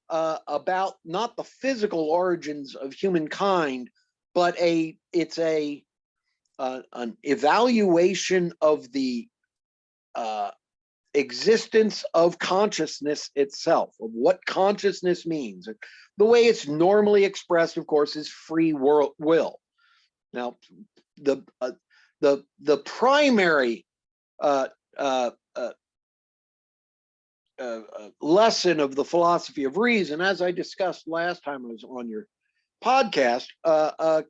about not the physical origins of humankind, but it's an evaluation of the existence of consciousness itself, of what consciousness means. The way it's normally expressed, of course, is free will. Now, the primary lesson of the philosophy of reason, as I discussed last time I was on your podcast,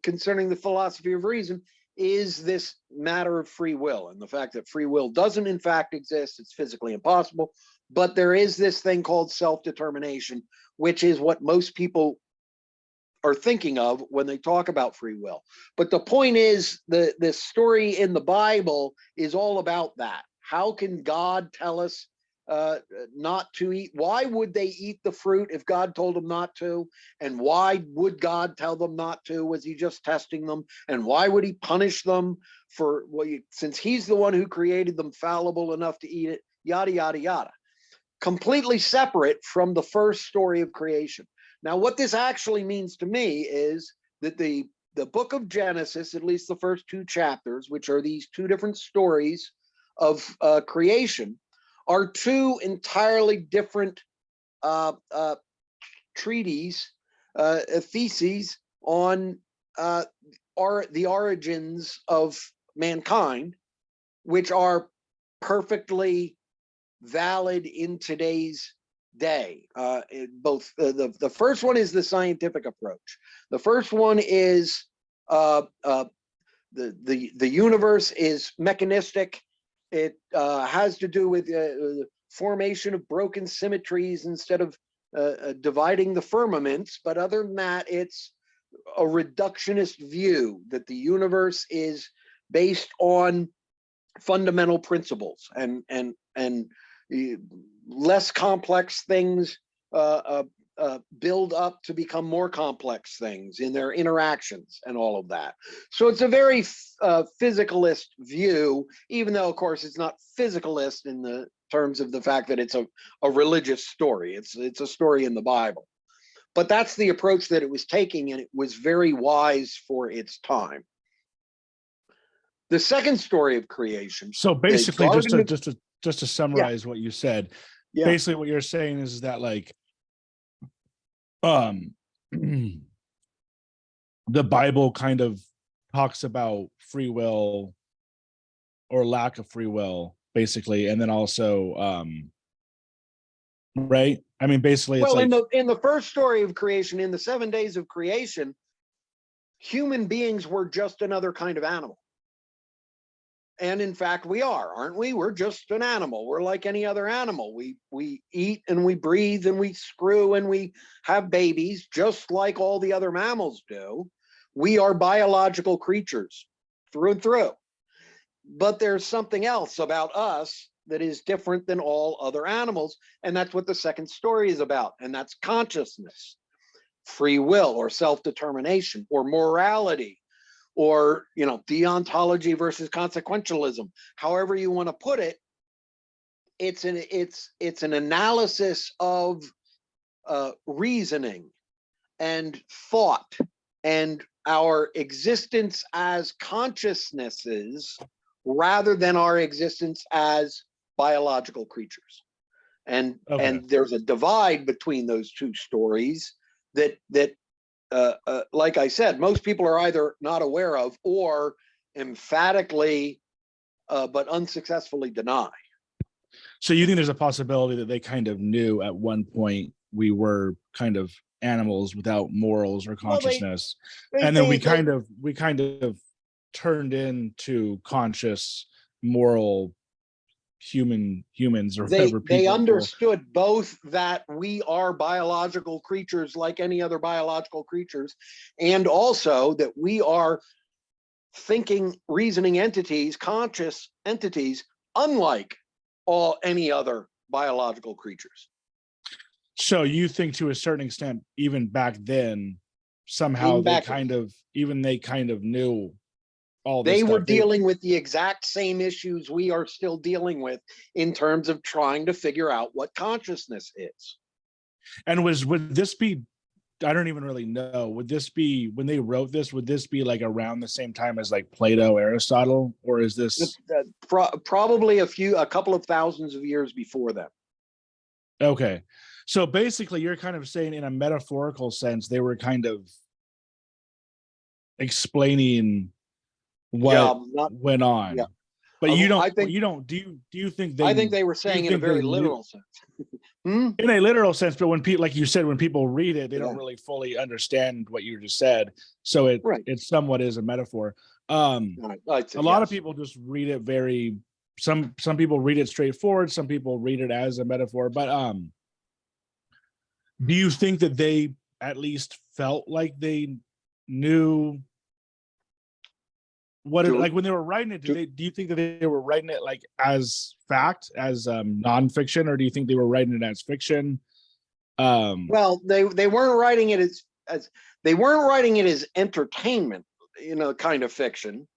concerning the philosophy of reason, is this matter of free will and the fact that free will doesn't in fact exist. It's physically impossible, but there is this thing called self-determination, which is what most people are thinking of when they talk about free will. But the point is, the story in the Bible is all about that. How can God tell us not to eat? Why would they eat the fruit if God told them not to? And why would God tell them not to? Was he just testing them? And why would he punish them for, well, since he's the one who created them fallible enough to eat it? Yada, yada, yada. Completely separate from the first story of creation. Now, what this actually means to me is that the book of Genesis, at least the first two chapters, which are these two different stories of creation, are two entirely different treatises, theses on the origins of mankind, which are perfectly valid in today's day. Both the first one is the scientific approach. The first one is the universe is mechanistic. It has to do with the formation of broken symmetries instead of dividing the firmaments. But other than that, it's a reductionist view that the universe is based on fundamental principles, and less complex things build up to become more complex things in their interactions and all of that. So it's a very physicalist view, even though, of course, it's not physicalist in the terms of the fact that it's a religious story. It's a story in the Bible. But that's the approach that it was taking, and it was very wise for its time. The second story of creation. So basically, just to summarize what you said, basically what you're saying is that, like, the Bible kind of talks about free will or lack of free will, basically, and then also right? I mean, basically, it's in the first story of creation, in the 7 days of creation, human beings were just another kind of animal. And in fact, we are, aren't we? We're just an animal. We're like any other animal. We eat and we breathe and we screw and we have babies, just like all the other mammals do. We are biological creatures through and through. But there's something else about us that is different than all other animals. And that's what the second story is about. And that's consciousness, free will, or self-determination, or morality, or deontology versus consequentialism, however you want to put it. It's an analysis of reasoning and thought and our existence as consciousnesses rather than our existence as biological creatures. And there's a divide between those two stories that like I said, most people are either not aware of or emphatically but unsuccessfully deny. So you think there's a possibility that they kind of knew at one point we were kind of animals without morals or consciousness, and then we kind of turned into conscious, moral humans or whatever. They understood both that we are biological creatures like any other biological creatures, and also that we are thinking, reasoning entities, conscious entities, unlike any other biological creatures. So you think to a certain extent, even back then, somehow they kind of knew all this they stuff. Were dealing with the exact same issues we are still dealing with in terms of trying to figure out what consciousness is. And would this be, I don't even really know, would this be, when they wrote this, would this be like around the same time as like Plato, Aristotle, or is this probably a couple of thousands of years before them? Okay. So basically you're kind of saying in a metaphorical sense, they were kind of explaining what went on. But you don't, do you think I think they were saying in a very literal sense. In a literal sense, but when people, like you said, when people read it, they don't really fully understand what you just said. So it somewhat is a metaphor. A lot of people just read it very, some people read it straightforward, some people read it as a metaphor. But do you think that they at least felt like they knew what it, like when they were writing it? Do you think that they were writing it like as fact, as nonfiction, or do you think they were writing it as fiction? Well, they weren't writing it as they weren't writing it as entertainment, kind of fiction.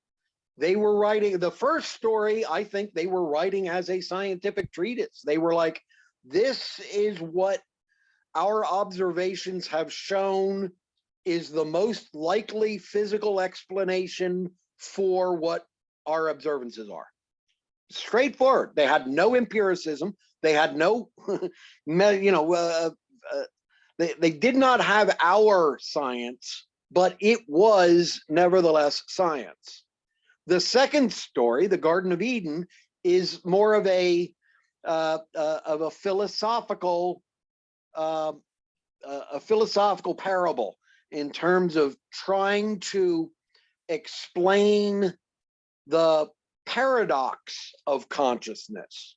They were writing the first story. I think they were writing as a scientific treatise. They were like, this is what our observations have shown is the most likely physical explanation for what our observances are. Straightforward. They had no empiricism. They had no, they did not have our science, but it was nevertheless science. The second story, the Garden of Eden, is more of a philosophical parable in terms of trying to explain the paradox of consciousness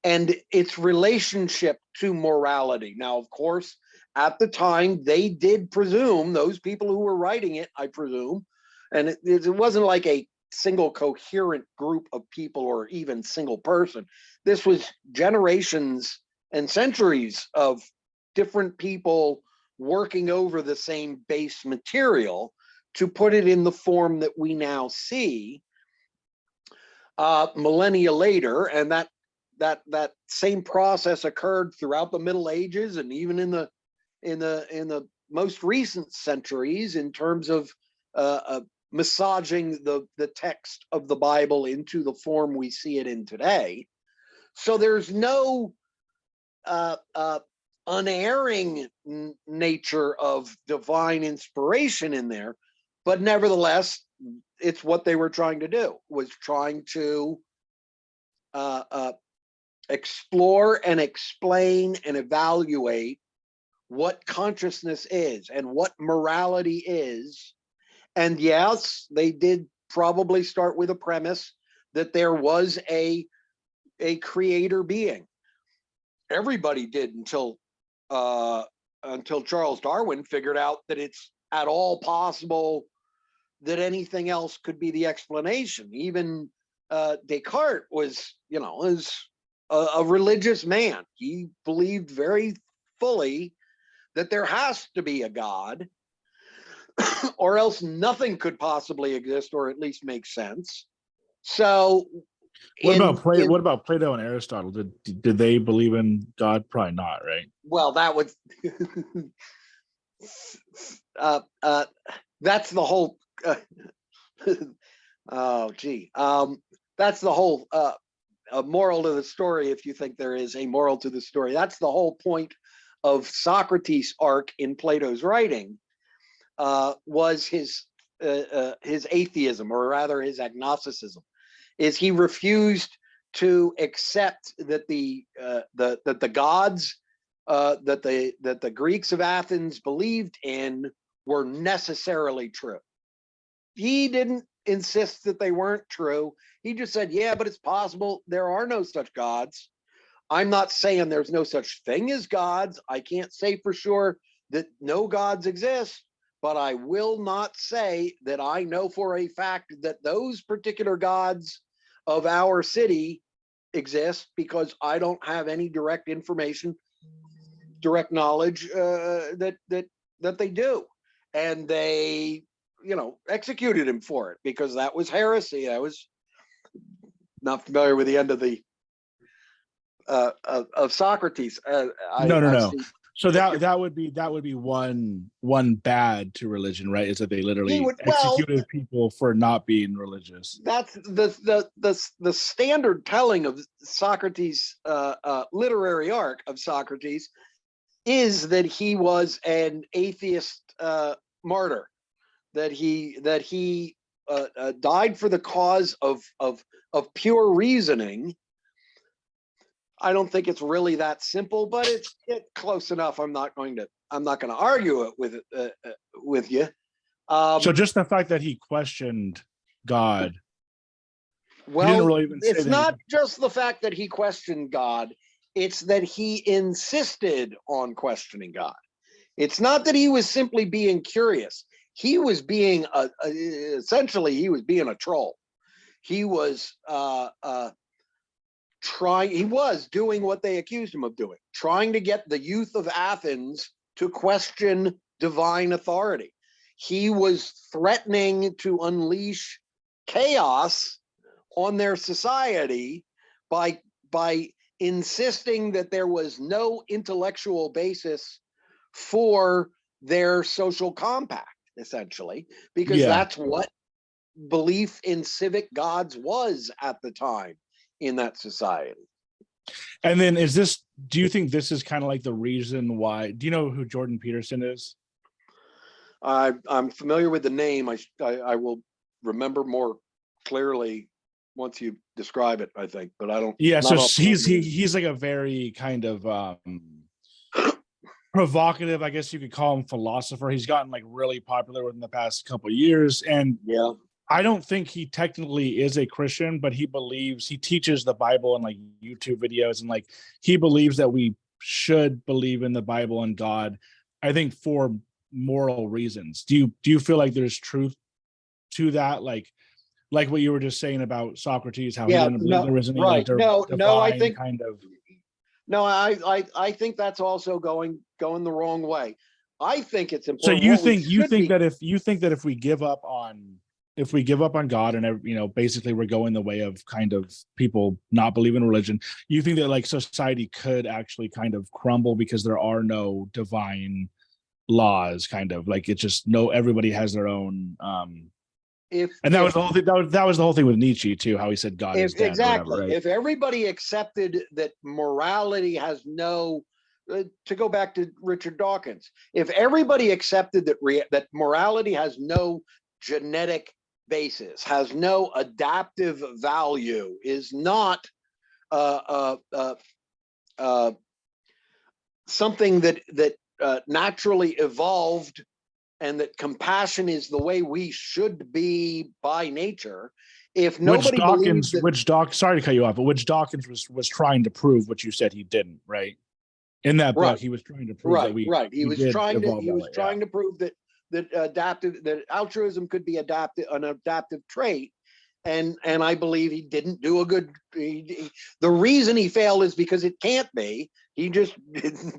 and its relationship to morality. Now, of course, at the time, they did presume, those people who were writing it, I presume, and it wasn't like a single coherent group of people or even single person. This was generations and centuries of different people working over the same base material to put it in the form that we now see millennia later. And that same process occurred throughout the Middle Ages and even in the most recent centuries in terms of massaging the text of the Bible into the form we see it in today. So there's no unerring nature of divine inspiration in there, but nevertheless, it's what they were trying to do, was trying to explore and explain and evaluate what consciousness is and what morality is. And yes, they did probably start with a premise that there was a creator being. Everybody did until Charles Darwin figured out that it's at all possible that anything else could be the explanation. Even Descartes was a religious man. He believed very fully that there has to be a God. or else nothing could possibly exist, or at least make sense. So What in about Plato? in What about Plato and Aristotle? Did they believe in God? Probably not, right? well, that would that's the whole oh gee that's the whole a moral to the story, if you think there is a moral to the story. That's the whole point of Socrates' arc in Plato's writing, was his atheism, or rather his agnosticism. Is he refused to accept that the gods that the Greeks of Athens believed in were necessarily true. He didn't insist that they weren't true. He just said, yeah, but it's possible there are no such gods. I'm not saying there's no such thing as gods. I can't say for sure that no gods exist, but I will not say that I know for a fact that those particular gods of our city exist, because I don't have any direct information, direct knowledge that they do. And they, executed him for it, because that was heresy. I was not familiar with the end of the of Socrates. No. So that would be one bad to religion, right? Is that they literally executed people for not being religious. That's the standard telling of Socrates' literary arc of Socrates, is that he was an atheist martyr, that he died for the cause of pure reasoning. I don't think it's really that simple, but it's close enough. I'm not going to argue it with you. So just the fact that he questioned God. Well, really it's not just the fact that he questioned God. It's that he insisted on questioning God. It's not that he was simply being curious. He was being essentially he was being a troll. He was he was doing what they accused him of doing, trying to get the youth of Athens to question divine authority. He was threatening to unleash chaos on their society by insisting that there was no intellectual basis for their social compact, essentially, because that's what belief in civic gods was at the time in that society. And then do you think this is kind of like the reason why? Do you know who Jordan Peterson is? I'm familiar with the name. I will remember more clearly once you describe it, I think, but I don't. Yeah, so he's like a very kind of provocative, I guess you could call him, philosopher. He's gotten like really popular within the past couple of years, and I don't think he technically is a Christian, but he teaches the Bible in like YouTube videos, and like he believes that we should believe in the Bible and God, I think, for moral reasons. Do you feel like there's truth to that? Like what you were just saying about Socrates, how he didn't believe there was any like divine kind of. No, I think that's also going the wrong way. I think it's important. So you think that if we give up on God and basically we're going the way of kind of people not believing in religion, you think that like society could actually kind of crumble because there are no divine laws, kind of like it's just everybody has their own that was the whole thing. That was the whole thing with Nietzsche too, how he said God is dead. Exactly. Whatever, right? If everybody accepted that morality has no, to go back to Richard Dawkins, if everybody accepted that morality has no genetic basis, has no adaptive value, is not something that naturally evolved, and that compassion is the way we should be by nature. If nobody sorry to cut you off, but which Dawkins was trying to prove what you said he didn't, right? In that book, he was trying to prove that he was trying to prove that altruism could be an adaptive trait. And I believe he didn't do a good. The reason he failed is because it can't be. He just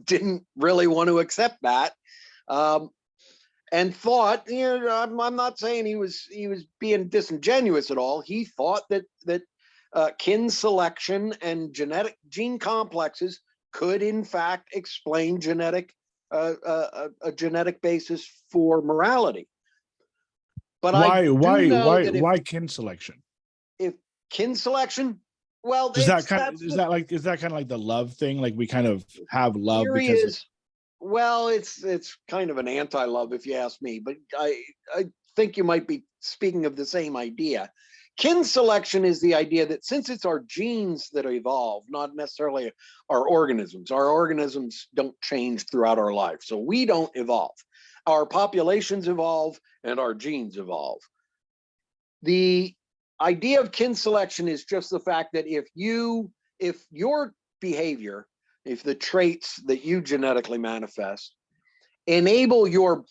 didn't really want to accept that. and thought, I'm not saying he was being disingenuous at all. He thought that kin selection and genetic gene complexes could in fact explain a genetic basis for morality. But I do know that why kin selection? if kin selection, well, Is that kind of, that's the is that kind of like the love thing? Like we kind of have love theory because is, well, it's kind of an anti-love, if you ask me, but I think you might be speaking of the same idea. Kin selection is the idea that since it's our genes that evolve, not necessarily our organisms don't change throughout our life. So we don't evolve. Our populations evolve and our genes evolve. The idea of kin selection is just the fact that if your behavior, if the traits that you genetically manifest enable your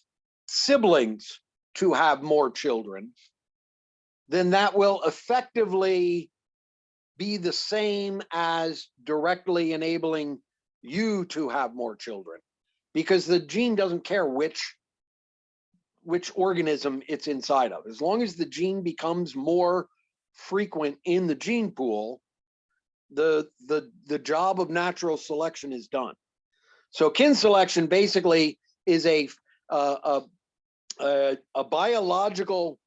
siblings to have more children, then that will effectively be the same as directly enabling you to have more children, because the gene doesn't care which organism it's inside of. As long as the gene becomes more frequent in the gene pool, the job of natural selection is done. So kin selection basically is a biological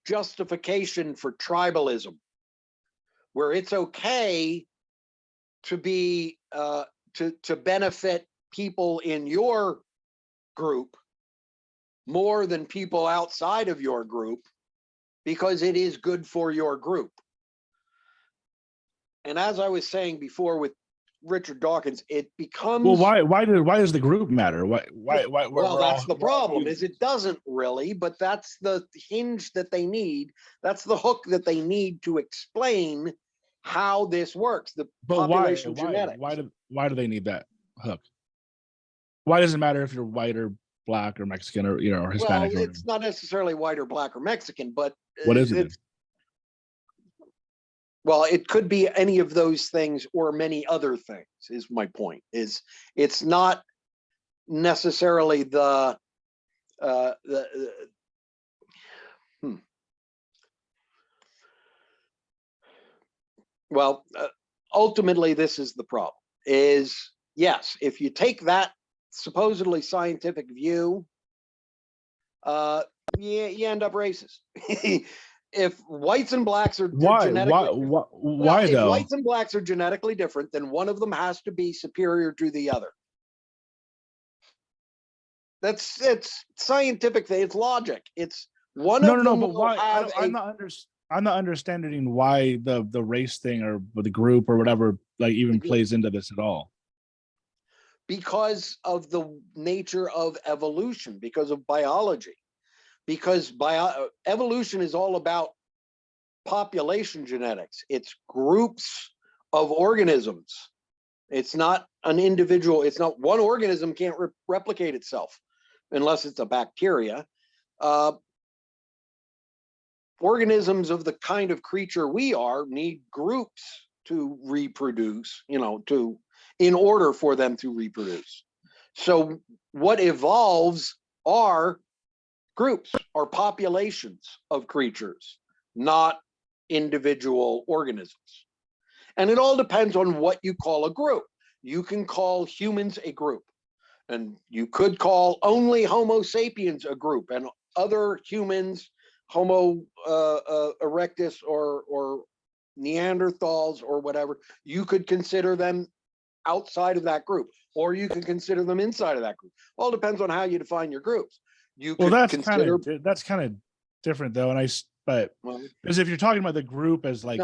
justification for tribalism, where it's okay to be to benefit people in your group more than people outside of your group, because it is good for your group. And as I was saying before with Richard Dawkins, it becomes, well, why does the group matter? Well, that's the problem, is it doesn't really, but that's the hinge that they need. That's the hook that they need to explain how this works, the population genetics. Why do they need that hook? Why does it matter if you're white or black or Mexican or or Hispanic? Well, it's not necessarily white or black or Mexican, but what is it? Well, it could be any of those things or many other things, is my point. Is it's not necessarily well, ultimately this is the problem, is yes, if you take that supposedly scientific view, you end up racist. If whites and blacks are genetically if though? whites and blacks are genetically different, then one of them has to be superior to the other. It's scientific thing. It's logic. It's one of them. But why? I'm not understanding why the race thing or the group or whatever like even plays into this at all. Because of the nature of evolution, because of biology, because evolution is all about population genetics. It's groups of organisms. It's not an individual. It's not one organism can't replicate itself unless it's a bacteria. Organisms of the kind of creature we are need groups to reproduce, in order for them to reproduce. So what evolves are groups or populations of creatures, not individual organisms. And it all depends on what you call a group. You can call humans a group, and you could call only Homo sapiens a group, and other humans, Homo erectus or Neanderthals or whatever, you could consider them outside of that group, or you can consider them inside of that group. All depends on how you define your groups. That's kind of different though, but because if you're talking about the group as like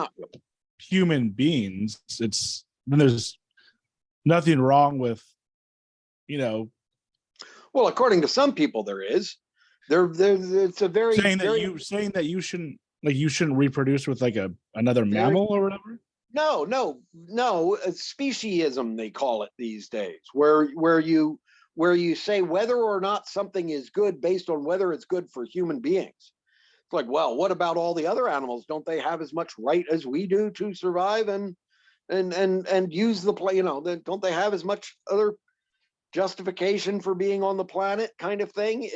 human beings, then there's nothing wrong with, Well, according to some people, there is. It's a very saying that you shouldn't reproduce with like another mammal or whatever. No, speciesism they call it these days, where you say whether or not something is good based on whether it's good for human beings. It's like, well, what about all the other animals? Don't they have as much right as we do to survive and use the play? Don't they have as much other justification for being on the planet kind of thing.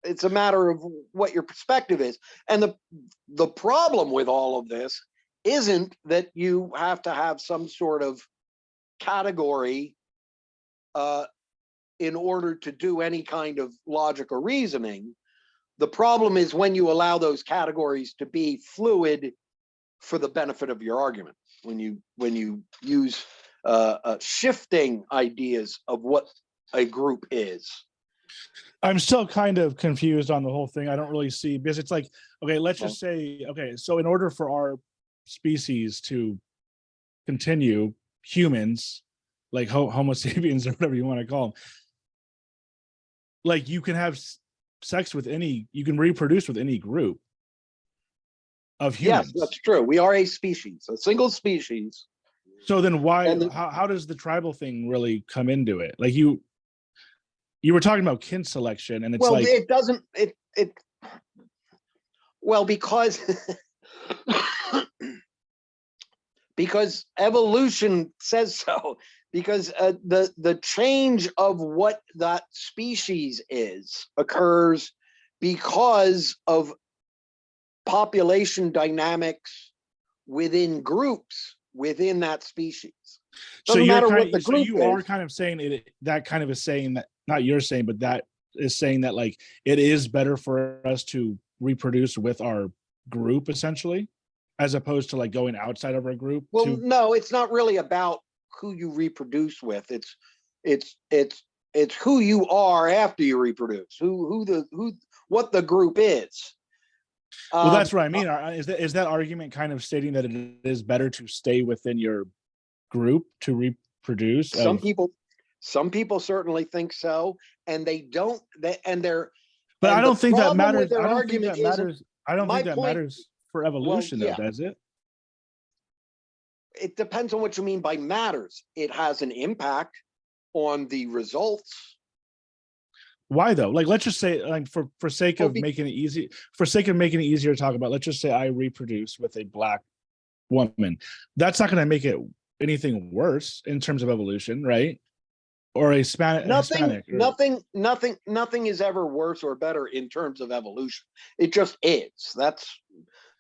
It's a matter of what your perspective is. And the problem with all of this isn't that you have to have some sort of category in order to do any kind of logic or reasoning. The problem is when you allow those categories to be fluid for the benefit of your argument. When you use shifting ideas of what a group is. I'm still kind of confused on the whole thing. I don't really see, because it's like, okay, let's just say, okay, so in order for our species to continue, humans, like Homo sapiens or whatever you want to call them, like you can have sex with any, you can reproduce with any group of humans. Yes, that's true. We are a species, a single species. So then why, how does the tribal thing really come into it? Like you were talking about kin selection, and it's well, like, it doesn't, well, because because evolution says so, because the change of what that species is occurs because of population dynamics within groups within that species. Doesn't matter what the group is. Are kind of saying it, that kind of is saying that, not you're saying, but that is saying that like it is better for us to reproduce with our group essentially, as opposed to like going outside of our group. Well, no, it's not really about who you reproduce with. It's who you are after you reproduce, what the group is. Well, that's what I mean. Is that argument kind of stating that it is better to stay within your group to reproduce? Some people certainly think so, and they don't. But I don't think that matters. I don't think that matters. I don't think that matters for evolution, though, does it? It depends on what you mean by matters. It has an impact on the results. Why though? Like, let's just say, like, for sake of making it easy, for sake of making it easier to talk about, let's just say I reproduce with a Black woman. That's not going to make it anything worse in terms of evolution, right? Or a Hispanic. Nothing is ever worse or better in terms of evolution. It just is. That's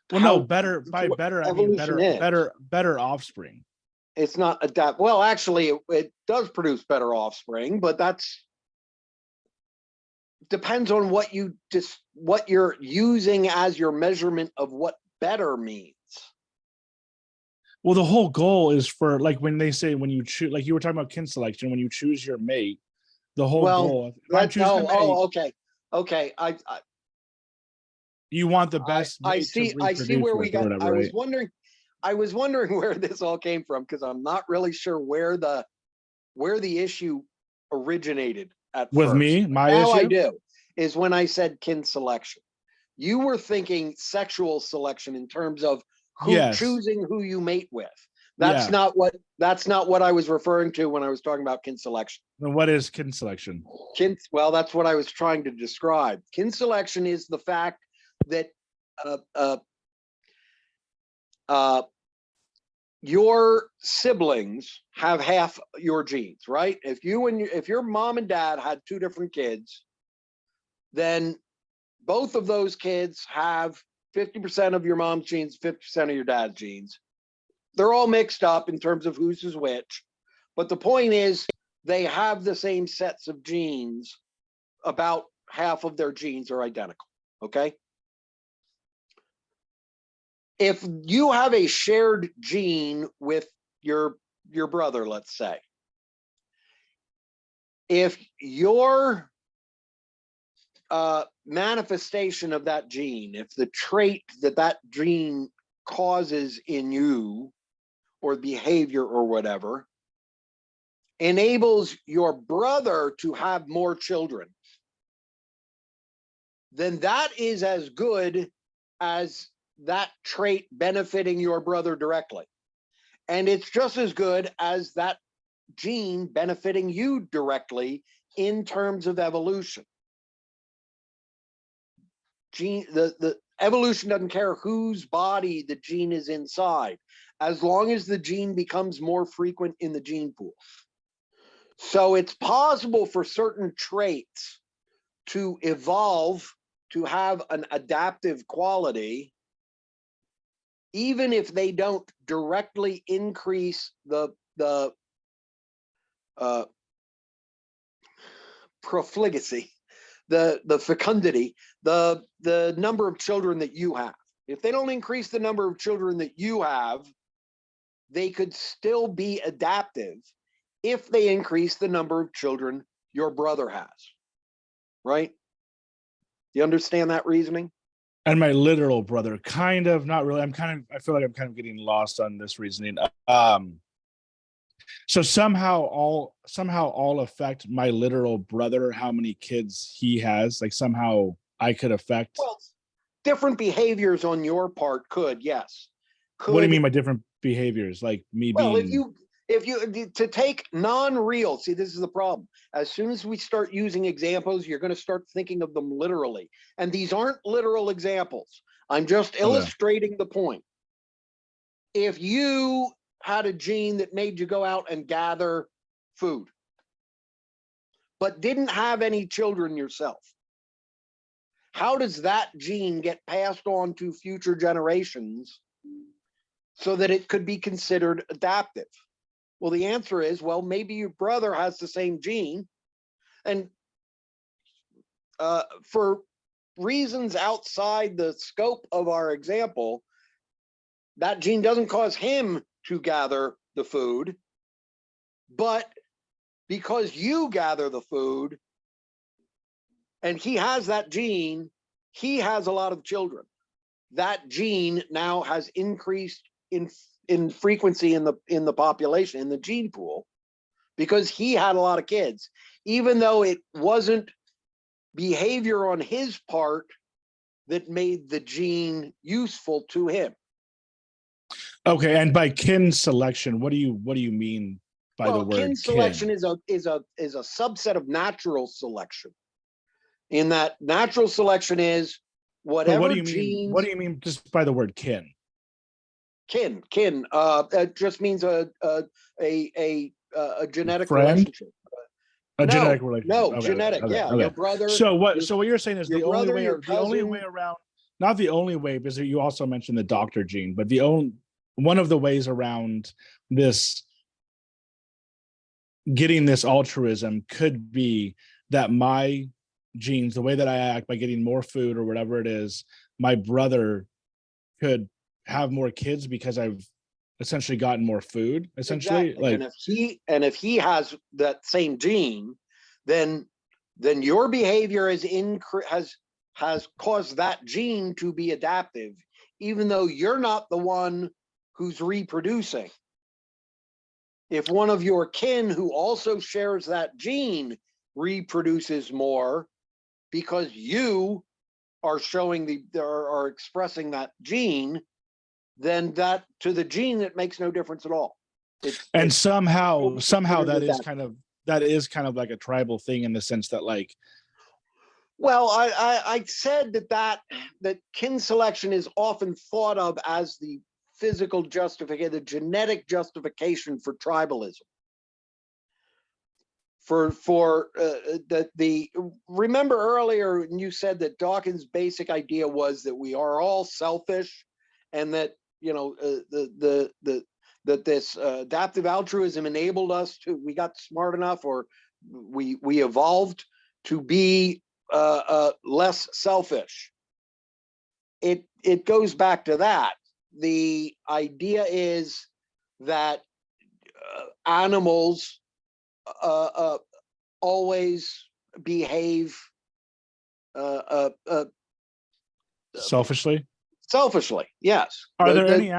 better. By better, I mean better offspring. It's not adapt. Well, actually, it does produce better offspring, but that's depends on what you're using as your measurement of what better means. Well, the whole goal is for, like, when they say, when you choose, like you were talking about kin selection, when you choose your mate, the whole goal. Okay. You want the best. I see where we got. Whatever, I was wondering where this all came from, because I'm not really sure where the issue originated at with first. me. My now issue I do is when I said kin selection. You were thinking sexual selection in terms of choosing who you mate with. That's not what I was referring to when I was talking about kin selection. Then what is kin selection? Well, that's what I was trying to describe. Kin selection is the fact that your siblings have half your genes, right? If your mom and dad had two different kids, then both of those kids have 50% of your mom's genes, 50% of your dad's genes. They're all mixed up in terms of whose is which. But the point is, they have the same sets of genes. About half of their genes are identical, okay? If you have a shared gene with your brother, let's say, if your manifestation of that gene, if the trait that gene causes in you, or behavior or whatever, enables your brother to have more children, then that is as good as that trait benefiting your brother directly. And it's just as good as that gene benefiting you directly in terms of evolution. The evolution doesn't care whose body the gene is inside, as long as the gene becomes more frequent in the gene pool. So it's possible for certain traits to evolve to have an adaptive quality, even if they don't directly increase the profligacy, the fecundity, the number of children that you have. If they don't increase the number of children that you have, they could still be adaptive if they increase the number of children your brother has. Right? You understand that reasoning? And my literal brother, kind of, not really. I feel like I'm kind of getting lost on this reasoning. So somehow all affect my literal brother, how many kids he has. Like somehow I could affect. Well, different behaviors on your part could, yes. What do you mean by different behaviors? Like me Well, being. if you to take non-real, see, this is the problem. As soon as we start using examples, you're going to start thinking of them literally. And these aren't literal examples. I'm just illustrating the point. If you had a gene that made you go out and gather food, but didn't have any children yourself, how does that gene get passed on to future generations so that it could be considered adaptive? Well, the answer is, well, maybe your brother has the same gene, and for reasons outside the scope of our example, that gene doesn't cause him to gather the food, but because you gather the food and he has that gene, he has a lot of children. That gene now has increased in frequency in the population, in the gene pool, because he had a lot of kids, even though it wasn't behavior on his part that made the gene useful to him. Okay, and by kin selection, what do you mean by the word kin selection is a subset of natural selection. In that, natural selection is whatever what do you genes. mean? What do you mean just by the word kin? Kin. It just means a genetic Friend? relationship. Genetic relationship. No, Okay, genetic. okay, yeah, okay. Your brother. So what you're saying is the only way, cousin, not the only way, because you also mentioned the doctor gene, but one of the ways around this, getting this altruism, could be that my genes, the way that I act by getting more food or whatever it is, my brother could have more kids because I've essentially gotten more food, essentially. exactly. Like, and if he has that same gene, then your behavior has caused that gene to be adaptive, even though you're not the one who's reproducing. If one of your kin who also shares that gene reproduces more because you are showing are expressing that gene, then that to the gene, it makes no difference at all. And somehow that is kind of like a tribal thing, in the sense that, like, well, I said that kin selection is often thought of as the physical justification, the genetic justification for tribalism. Remember earlier when you said that Dawkins' basic idea was that we are all selfish, and that that this adaptive altruism enabled us we got smart enough, or we evolved to be less selfish. It goes back to that. The idea is that animals always behave selfishly. Selfishly, yes. Are there any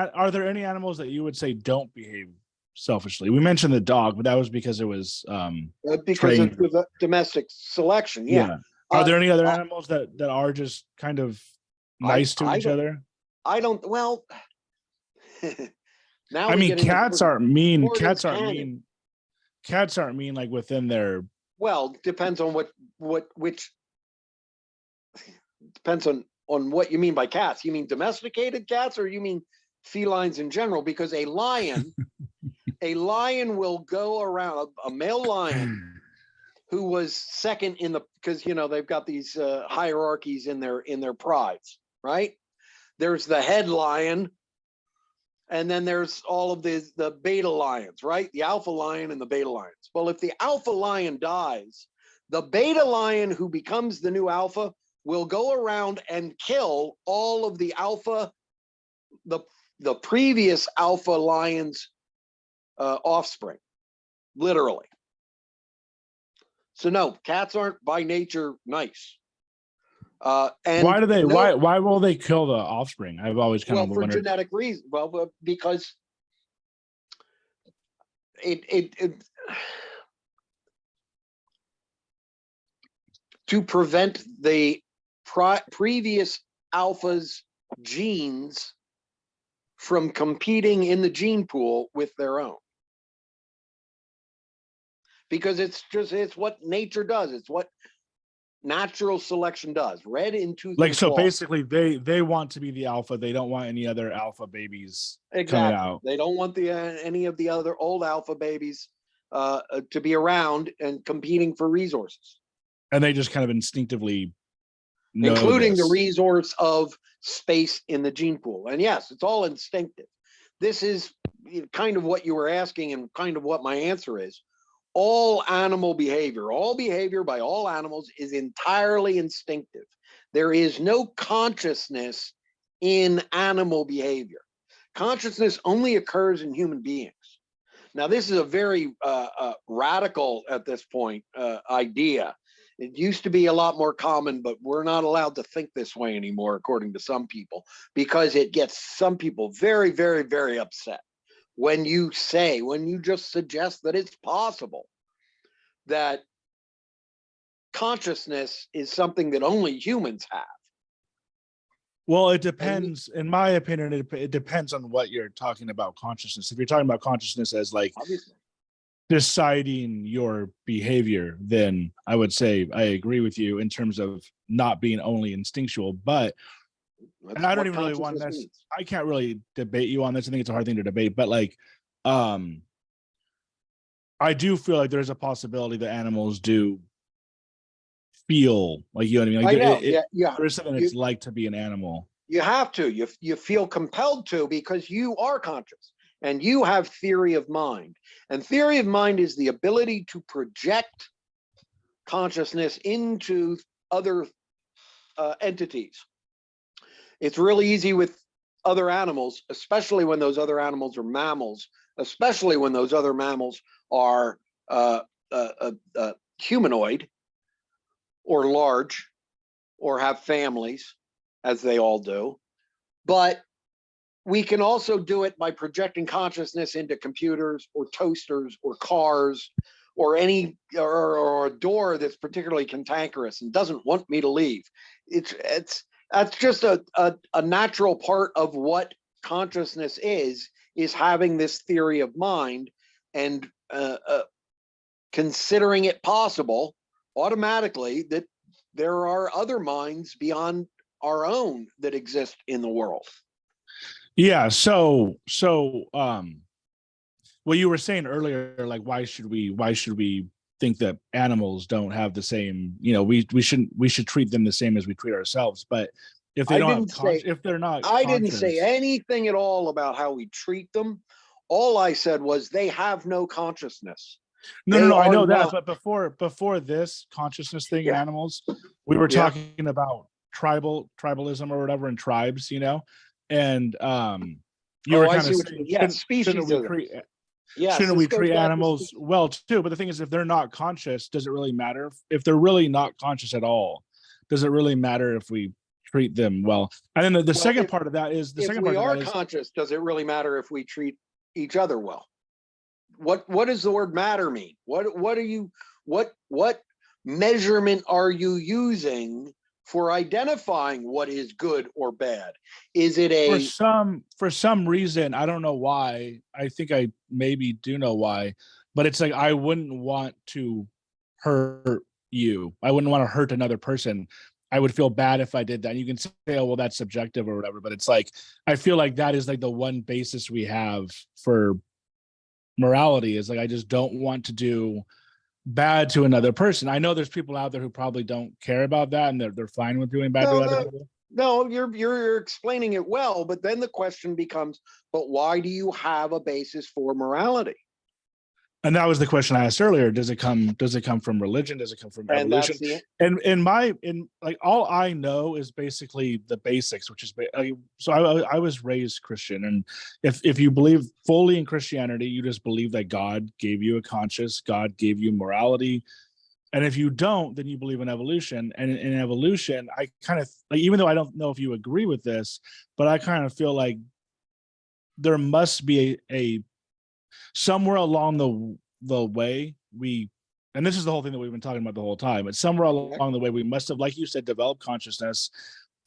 animals that you would say don't behave selfishly? We mentioned the dog, but that was because it was because of the domestic selection. Yeah. Are there any other animals that are just kind of nice to each other? I don't. Well, now I mean, cats aren't mean. Cats aren't mean. Cats aren't mean, like, within their. Well, depends on which. Depends on what you mean by cats. You mean domesticated cats, or you mean felines in general, because a lion will go around, a male lion who was second in the, because they've got these hierarchies in their prides, right? There's the head lion, and then there's all of the beta lions, right? The alpha lion and the beta lions. Well, if the alpha lion dies, the beta lion who becomes the new alpha will go around and kill all of the alpha, the previous alpha lion's offspring, literally. So no, cats aren't by nature nice. And why do they? Why will they kill the offspring? I've always kind of for wondered. genetic reasons. Well, because it to prevent the previous alpha's genes from competing in the gene pool with their own. Because it's what nature does. It's what natural selection does. Red in tooth Like, and so claw. basically they want to be the alpha. They don't want any other alpha babies coming out. They don't want any of the other old alpha babies to be around and competing for resources. And they just kind of instinctively know including this. The resource of space in the gene pool. And yes, it's all instinctive. This is kind of what you were asking and kind of what my answer is. All behavior by all animals is entirely instinctive. There is no consciousness in animal behavior. Consciousness only occurs in human beings. Now, this is a very radical at this point idea. It used to be a lot more common, but we're not allowed to think this way anymore, according to some people, because it gets some people very, very, very upset when you just suggest that it's possible that consciousness is something that only humans have. Well, it depends. In my opinion, it depends on what you're talking about consciousness. If you're talking about consciousness as like Obviously deciding your behavior, then I would say I agree with you in terms of not being only instinctual. But and I don't even really want this. I can't really debate you on this. I think it's a hard thing to debate, but like, I do feel like there's a possibility that animals do feel like, you know what I mean? Like, there's something it's like to be an animal. You have to. You feel compelled to, because you are conscious and you have theory of mind. And theory of mind is the ability to project consciousness into other entities. It's really easy with other animals, especially when those other animals are mammals, especially when those other mammals are humanoid or large or have families, as they all do. But we can also do it by projecting consciousness into computers or toasters or cars or or a door that's particularly cantankerous and doesn't want me to leave. That's just a natural part of what consciousness is having this theory of mind and considering it possible automatically that there are other minds beyond our own that exist in the world. Yeah. So, what you were saying earlier, like, why should we think that animals don't have the same, we should treat them the same as we treat ourselves. But if they if they're not, I didn't say anything at all about how we treat them. All I said was they have no consciousness. No, I know that. But before this consciousness thing in animals, we were talking about tribalism or whatever in tribes, and you were kind of saying, shouldn't we treat animals well too? But the thing is, if they're not conscious, does it really matter? If they're really not conscious at all, does it really matter if we treat them well? And then the second part of that is, if we are conscious, does it really matter if we treat each other well? What does the word matter mean? What measurement are you using for identifying what is good or bad? Is it for some reason, I don't know why, I think I maybe do know why, but it's like, I wouldn't want to hurt you. I wouldn't want to hurt another person. I would feel bad if I did that. You can say, oh, well, that's subjective or whatever, but it's like, I feel like that is like the one basis we have for morality, is like, I just don't want to do bad to another person. I know there's people out there who probably don't care about that, and they're fine with doing bad to No, other no, people. no, you're explaining it well, but then the question becomes, but why do you have a basis for morality? And that was the question I asked earlier. Does it come from religion? Does it come from And evolution? that's the And in like, all I know is basically the basics, which is so I was raised Christian, and if you believe fully in Christianity, you just believe that God gave you a conscience, God gave you morality. And if you don't, then you believe in evolution. And in evolution, I kind of like, even though I don't know if you agree with this, but I kind of feel like there must be a somewhere along the way we, and this is the whole thing that we've been talking about the whole time, but somewhere along the way we must have, like you said, developed consciousness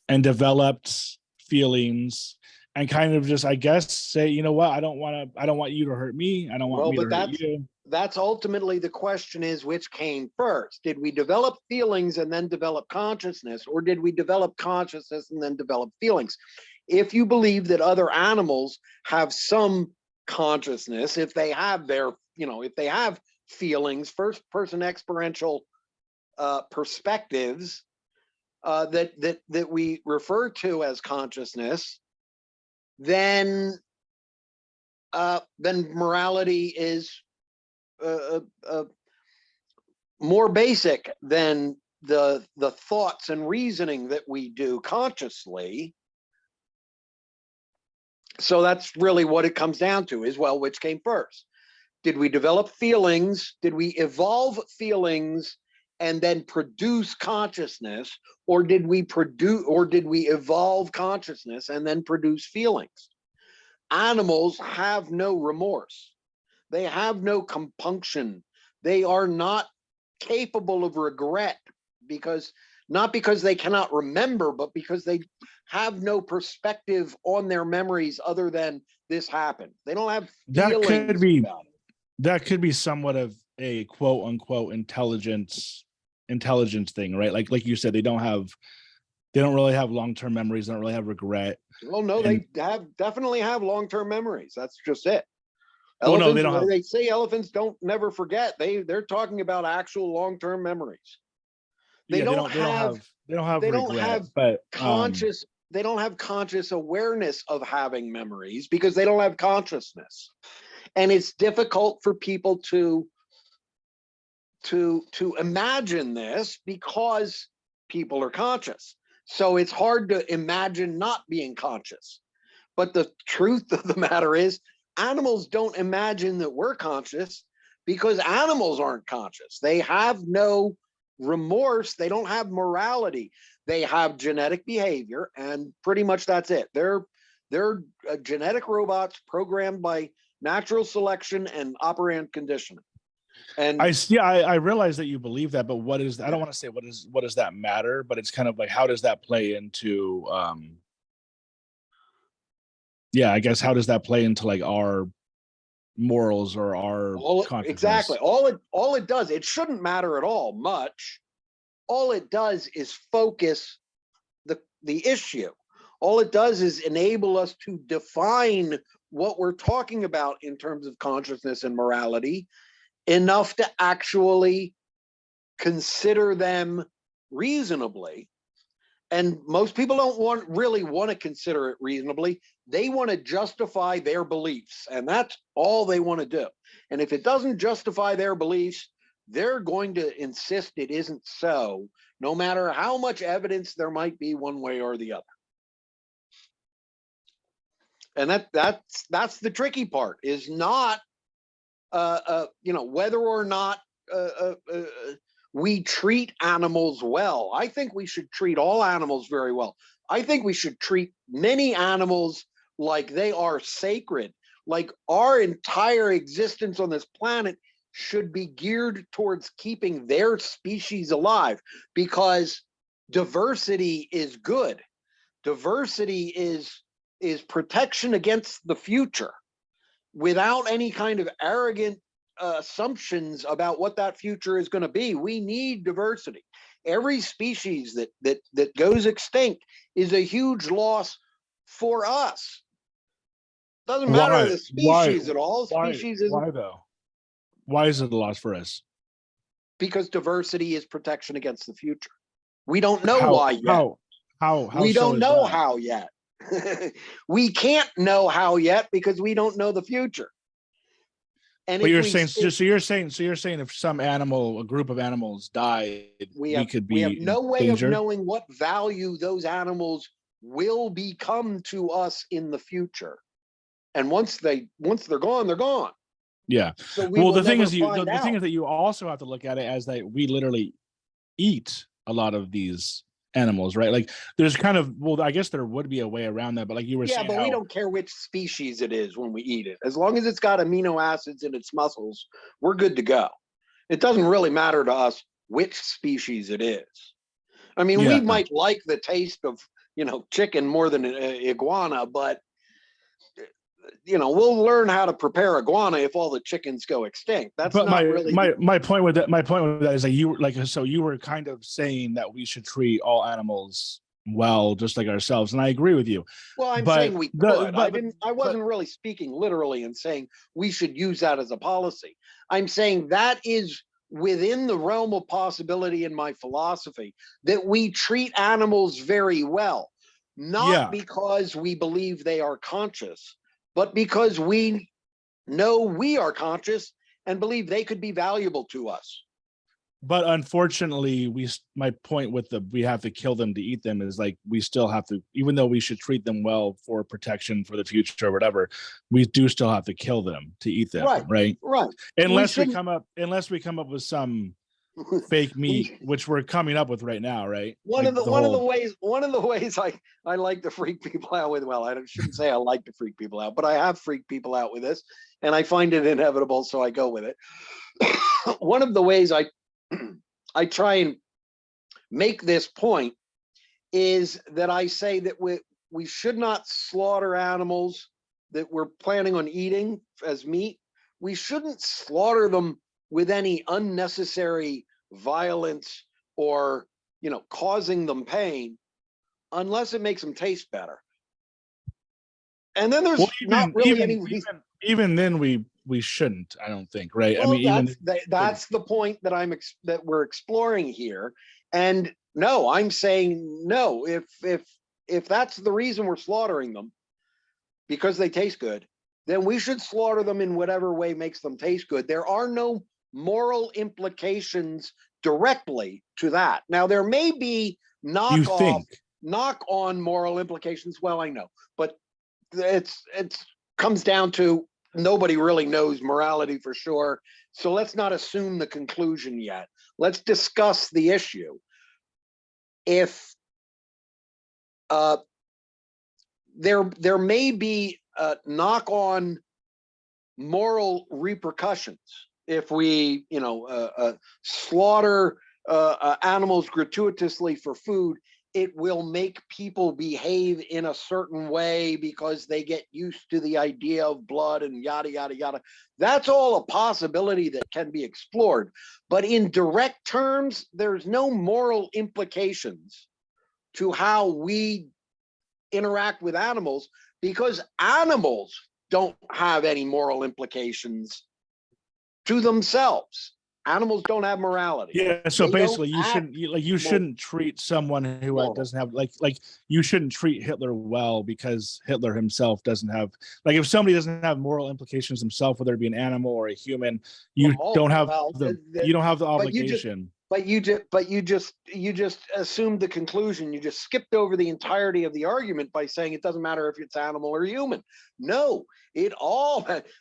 and developed feelings, and kind of just, I guess, say, you know what, I don't want you to hurt me, I don't want well, me to but hurt you. that's ultimately the question, is which came first? Did we develop feelings and then develop consciousness, or did we develop consciousness and then develop feelings? If you believe that other animals have some consciousness, if they have their, if they have feelings, first person experiential perspectives that we refer to as consciousness, then morality is more basic than the thoughts and reasoning that we do consciously. So that's really what it comes down to, is, well, which came first? Did we develop feelings? Did we evolve feelings and then produce consciousness, or did we evolve consciousness and then produce feelings? Animals have no remorse. They have no compunction. They are not capable of regret, not because they cannot remember, but because they have no perspective on their memories other than this happened. They don't have feelings about it. That could be somewhat of a quote unquote intelligence thing, right? Like you said, they don't really have long-term memories, they don't really have regret. Well, no, they definitely have long-term memories. That's just it. Well, no, they Elephants, don't have. they say elephants don't never forget. They're talking about actual long-term memories. They Yeah, don't have regret, but conscious, they don't have conscious awareness of having memories because they don't have consciousness. And it's difficult for people to imagine this because people are conscious. So it's hard to imagine not being conscious. But the truth of the matter is, animals don't imagine that we're conscious because animals aren't conscious. They have no remorse. They don't have morality. They have genetic behavior, and pretty much that's it. They're genetic robots programmed by natural selection and operant conditioning. And I realize that you believe that, but what is, I don't want to say what does that matter, but it's kind of like, how does that play into I guess, how does that play into like our morals or our consciousness? exactly. All it does, it shouldn't matter at all much. All it does is focus the issue. All it does is enable us to define what we're talking about in terms of consciousness and morality enough to actually consider them reasonably. And most people don't really want to consider it reasonably. They want to justify their beliefs, and that's all they want to do. And if it doesn't justify their beliefs, they're going to insist it isn't so, no matter how much evidence there might be one way or the other. And that's the tricky part, is not whether or not we treat animals well. I think we should treat all animals very well. I think we should treat many animals like they are sacred, like our entire existence on this planet should be geared towards keeping their species alive, because diversity is good. Diversity is protection against the future. Without any kind of arrogant assumptions about what that future is going to be. We need diversity. Every species that goes extinct is a huge loss for us. Doesn't matter the species at all. Species is why though? Why is it a loss for us? because diversity is protection against the future. We don't know How why yet. how We so don't is know that? how yet. We can't know how yet because we don't know the future. And But if you're we saying stick, so you're saying if some animal, a group of animals died, we could we have be in no way of danger. knowing what value those animals will become to us in the future. And once they're gone, they're gone. Yeah. So we Well, will the thing never is, find the thing out. is that you also have to look at it as that we literally eat a lot of these animals, right? Like there's kind of, well, I guess there would be a way around that, but like you were Yeah, saying, but we how don't care which species it is when we eat it. As long as it's got amino acids in its muscles, we're good to go. It doesn't really matter to us which species it is. I mean, we yeah. might like the taste of, chicken more than an iguana, but we'll learn how to prepare iguana if all the chickens go extinct. That's But not really the, my point with that is that you like, so you were kind of saying that we should treat all animals well, just like ourselves, and I agree with you. well, I'm But saying we the could. but I but wasn't really speaking literally and saying we should use that as a policy. I'm saying that is within the realm of possibility in my philosophy, that we treat animals very well, not yeah. because we believe they are conscious, but because we know we are conscious and believe they could be valuable to us. But unfortunately, my point with we have to kill them to eat them is like we still have to, even though we should treat them well for protection for the future or whatever, we do still have to kill them to eat them, Right, right? right. Unless we come up with some fake meat, we which we're coming up with right now, right? one Like of the the whole one of the ways I like to freak people out with, well, I shouldn't say I like to freak people out, but I have freaked people out with this, and I find it inevitable, so I go with it. One of the ways I try and make this point is that I say that we should not slaughter animals that we're planning on eating as meat. We shouldn't slaughter them with any unnecessary violence or causing them pain unless it makes them taste better. And then well, there's not really any reason. even then we shouldn't, I don't think, right? I Well, mean, even that's the point that we're exploring here. And no, I'm saying no. If that's the reason we're slaughtering them, because they taste good, then we should slaughter them in whatever way makes them taste good. There are no moral implications directly to that. Now, there may be you knock think on moral implications. Well, I know, but it's comes down to nobody really knows morality for sure. So let's not assume the conclusion yet. Let's discuss the issue. If there may be knock on moral repercussions if we slaughter animals gratuitously for food. It will make people behave in a certain way because they get used to the idea of blood and yada yada yada. That's all a possibility that can be explored, but in direct terms there's no moral implications to how we interact with animals, because animals don't have any moral implications to themselves. Animals don't have morality. yeah, so They don't basically you shouldn't treat someone who doesn't have like you shouldn't treat Hitler well because Hitler himself doesn't have, like, if somebody doesn't have moral implications himself, whether it be an animal or a human, you don't have the but you just obligation. you just assumed the conclusion. You just skipped over the entirety of the argument by saying it doesn't matter if it's animal or human. No,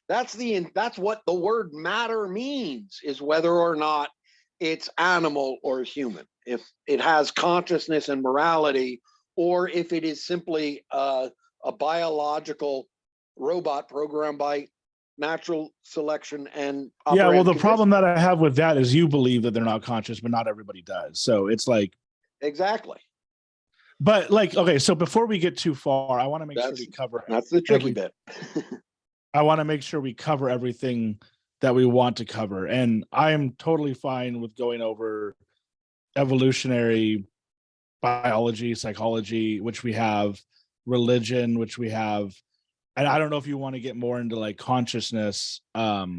that's what the word matter means, is whether or not it's animal or human. If it has consciousness and morality, or if it is simply a biological robot programmed by natural selection and Yeah, well, operand the conditions. problem that I have with that is you believe that they're not conscious, but not everybody does. So it's like, Exactly. but like, okay, so before we get too far, I want to make sure we cover That's the tricky bit. I want to make sure we cover everything that we want to cover. And I am totally fine with going over evolutionary biology, psychology, which we have, religion, which we have. And I don't know if you want to get more into like consciousness. What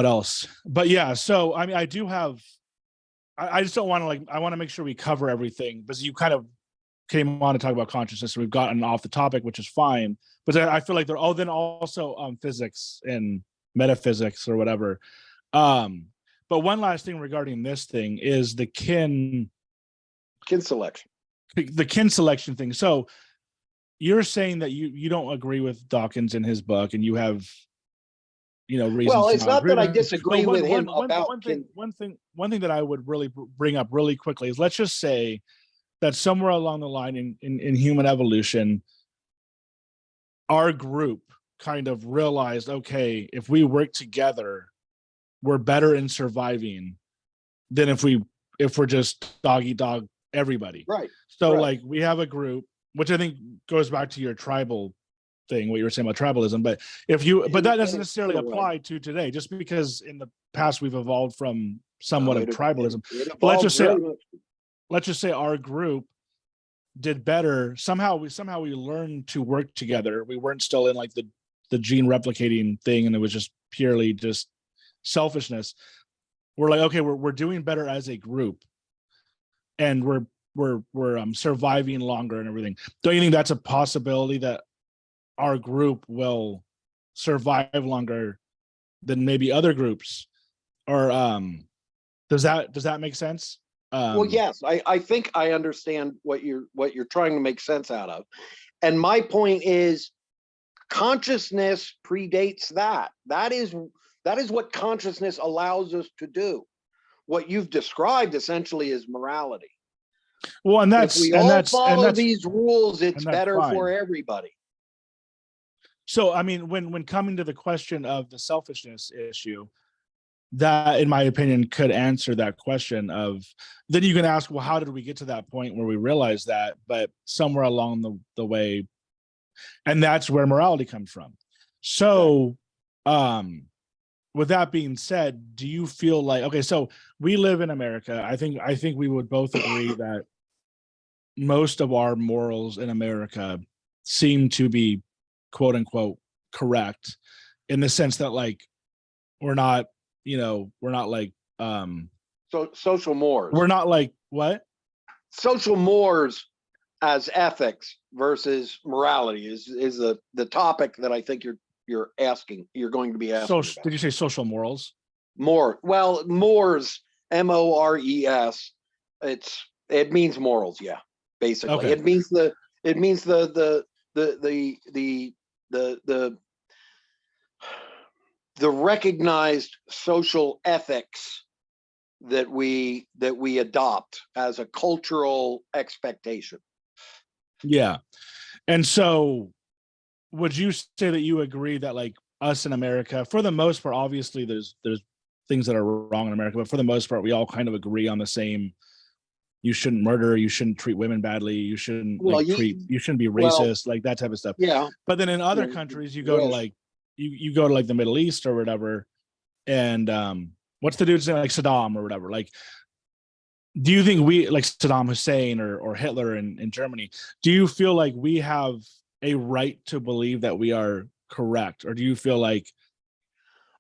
else? But yeah, so I mean, I do have, I just don't want to like, I want to make sure we cover everything, because you kind of came on to talk about consciousness. So we've gotten off the topic, which is fine. But I feel like they're, oh, then also physics and metaphysics or whatever. But one last thing regarding this thing is the kin selection. The kin selection thing. So you're saying that you don't agree with Dawkins in his book, and you have, you know, reasons. Well, it's to not that I agree with him. disagree So with him about one thing that I would really bring up really quickly is, let's just say that somewhere along the line in human evolution, our group kind of realized, okay, if we work together, we're better in surviving than if we're just dog eat dog everybody. Right. So right. like we have a group, which I think goes back to your tribal thing, what you were saying about tribalism. But but that doesn't necessarily apply to today, just because in the past we've evolved from somewhat of tribalism. But let's just say our group did better. Somehow we learned to work together. We weren't still in like the gene replicating thing, and it was just purely just selfishness. We're like, okay, we're doing better as a group, and we're surviving longer and everything. Don't you think that's a possibility, that our group will survive longer than maybe other groups? Or does that make sense? Well, yes, I think I understand what you're trying to make sense out of. And my point is, consciousness predates that. That is what consciousness allows us to do. What you've described essentially is morality. Well, and if we all follow these rules, it's better for everybody. So, I mean, when coming to the question of the selfishness issue, that, in my opinion, could answer that question of, then you can ask, well, how did we get to that point where we realized that? But somewhere along the way, and that's where morality comes from. So, with that being said, do you feel like, okay, so we live in America. I think we would both agree that most of our morals in America seem to be quote unquote correct, in the sense that like we're not like so social mores. We're not like what? Social mores as ethics versus morality is the topic that I think you're going to be asking about. Did you say social morals? Mores, mores, M-O-R-E-S. It means morals, yeah. Basically, okay. It means the recognized social ethics that we adopt as a cultural expectation. Yeah. And so would you say that you agree that like us in America, for the most part, obviously there's things that are wrong in America, but for the most part, we all kind of agree on the same: you shouldn't murder, you shouldn't treat women badly, you shouldn't you shouldn't be racist, like that type of stuff. Yeah. But then in other countries, you go to like you go to like the Middle East or whatever, and what's the dude's name, like Saddam or whatever? Like, do you think we, like Saddam Hussein or Hitler in Germany, do you feel like we have a right to believe that we are correct, or do you feel like?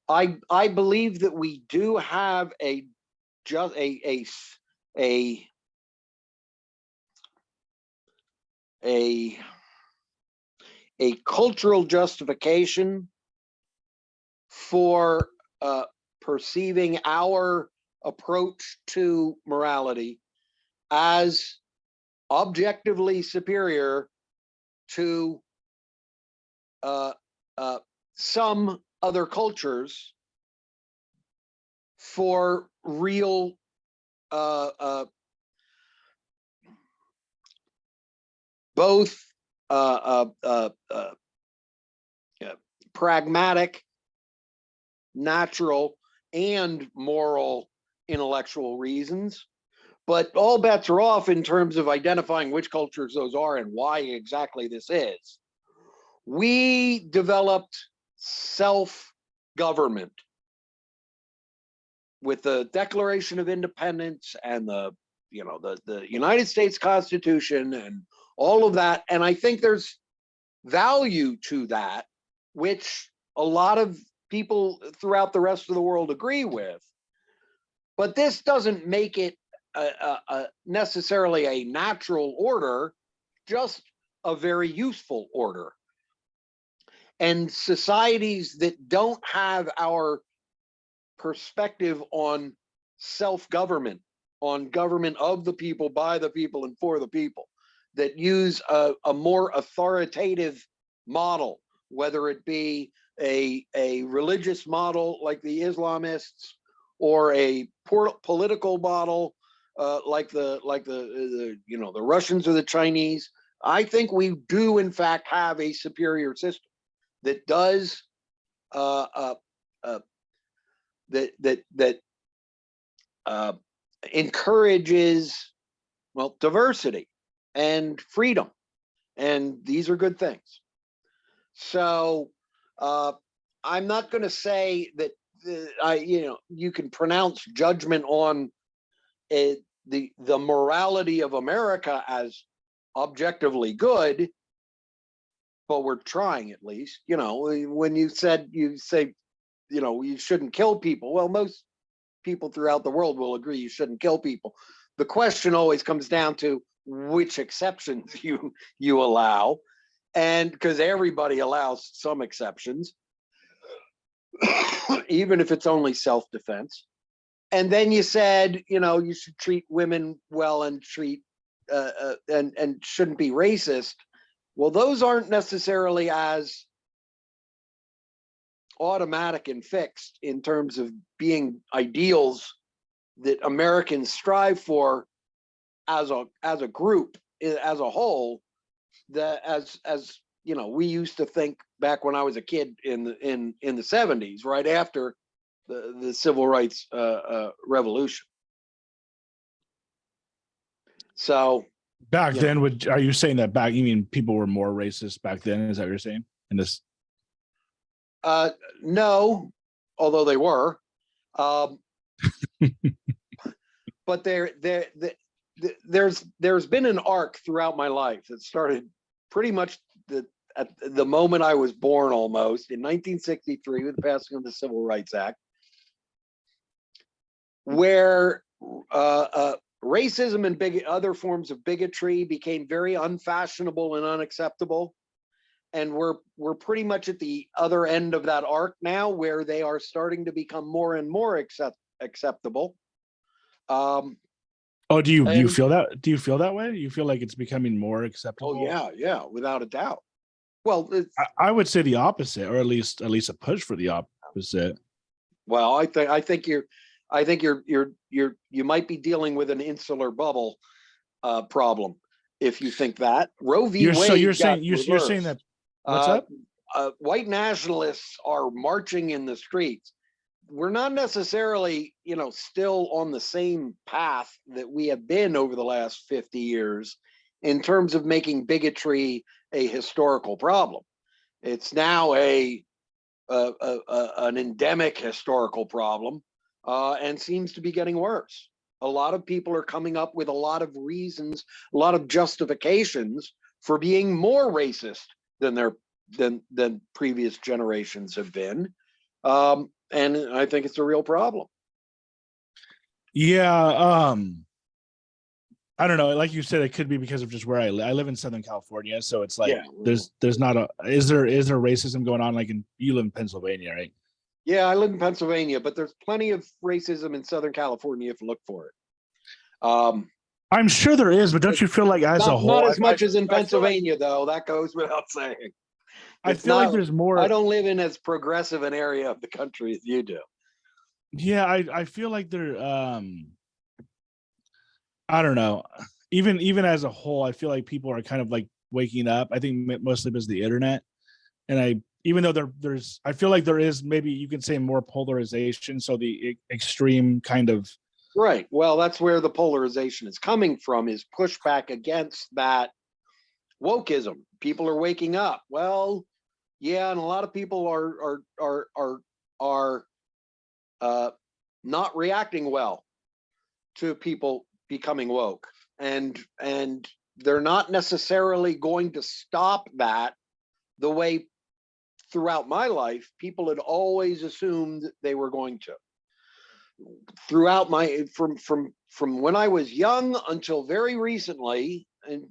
I believe that we do have a cultural justification for perceiving our approach to morality as objectively superior to some other cultures for real both pragmatic, natural, and moral intellectual reasons. But all bets are off in terms of identifying which cultures those are and why exactly this is. We developed self-government with the Declaration of Independence and the United States Constitution and all of that. And I think there's value to that, which a lot of people throughout the rest of the world agree with. But this doesn't make it necessarily a natural order, just a very useful order. And societies that don't have our perspective on self-government, on government of the people, by the people, and for the people, that use a more authoritative model, whether it be a religious model like the Islamists, or a political model like the Russians or the Chinese. I think we do in fact have a superior system that does encourages, well, diversity and freedom, and these are good things. So I'm not going to say that you can pronounce judgment on the morality of America as objectively good, but we're trying at least. When you say you shouldn't kill people, well, most people throughout the world will agree you shouldn't kill people. The question always comes down to which exceptions you allow, and because everybody allows some exceptions, even if it's only self-defense. And then you said, you should treat women well and treat and shouldn't be racist. Well, those aren't necessarily as automatic and fixed in terms of being ideals that Americans strive for as a group, as a whole. That as we used to think back when I was a kid in the 70s, right after the civil rights revolution. So back then, are you saying that you mean people were more racist back then? Is that what you're saying in this? No, although they were, but there's been an arc throughout my life that started pretty much at the moment I was born, almost in 1963 with the passing of the Civil Rights Act, where racism and other forms of bigotry became very unfashionable and unacceptable. And we're pretty much at the other end of that arc now, where they are starting to become more and more acceptable. Do you feel that? Do you feel that way? You feel like it's becoming more acceptable? Oh yeah, without a doubt. Well, I would say the opposite, or at least a push for the opposite. Well, I think you might be dealing with an insular bubble problem if you think that. Roe v. Wade. So you're saying that. What's up? White nationalists are marching in the streets. We're not necessarily, still on the same path that we have been over the last 50 years in terms of making bigotry a historical problem. It's now an endemic historical problem, and seems to be getting worse. A lot of people are coming up with a lot of reasons, a lot of justifications for being more racist than previous generations have been. And I think it's a real problem. Yeah. I don't know. Like you said, it could be because of just where I live. I live in Southern California, so it's like there's not is there racism going on? Like you live in Pennsylvania, right? Yeah, I live in Pennsylvania, but there's plenty of racism in Southern California if you look for it. I'm sure there is, but don't you feel like as a whole, not as much as in Pennsylvania, though? That goes without saying. I feel like there's more. I don't live in as progressive an area of the country as you do. Yeah, I feel like there. I don't know. Even as a whole, I feel like people are kind of like waking up. I think mostly because of the internet, and even though there's, I feel like there is, maybe you can say, more polarization. So the extreme kind of. Right. Well, that's where the polarization is coming from, is pushback against that wokeism. People are waking up. Well, Yeah, and a lot of people are not reacting well to people becoming woke, and they're not necessarily going to stop that the way throughout my life people had always assumed they were going to. Throughout my from when I was young until very recently, and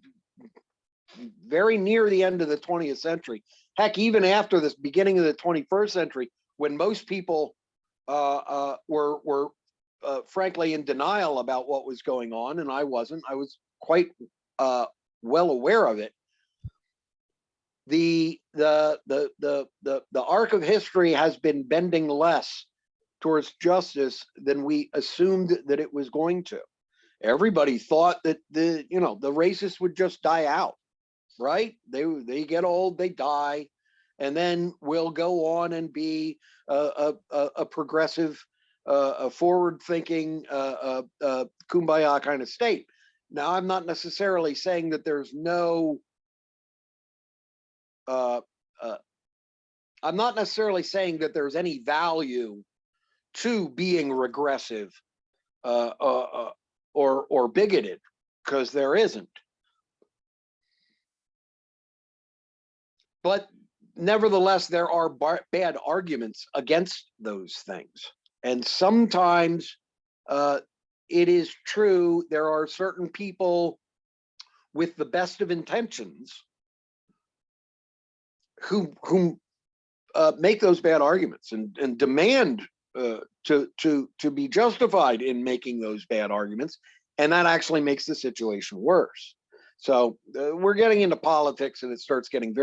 very near the end of the 20th century, heck, even after this beginning of the 21st century, when most people were frankly in denial about what was going on, and I wasn't. I was quite well aware of it. The arc of history has been bending less towards justice than we assumed that it was going to. Everybody thought that the racists would just die out, right? They get old, they die, and then we'll go on and be a progressive, a forward-thinking, kumbaya kind of state. Now, I'm not necessarily saying that there's no. I'm not necessarily saying that there's any value to being regressive or bigoted, because there isn't. But nevertheless, there are bad arguments against those things. And sometimes it is true, there are certain people with the best of intentions who make those bad arguments and demand to be justified in making those bad arguments. And that actually makes the situation worse. So we're getting into politics, and it starts getting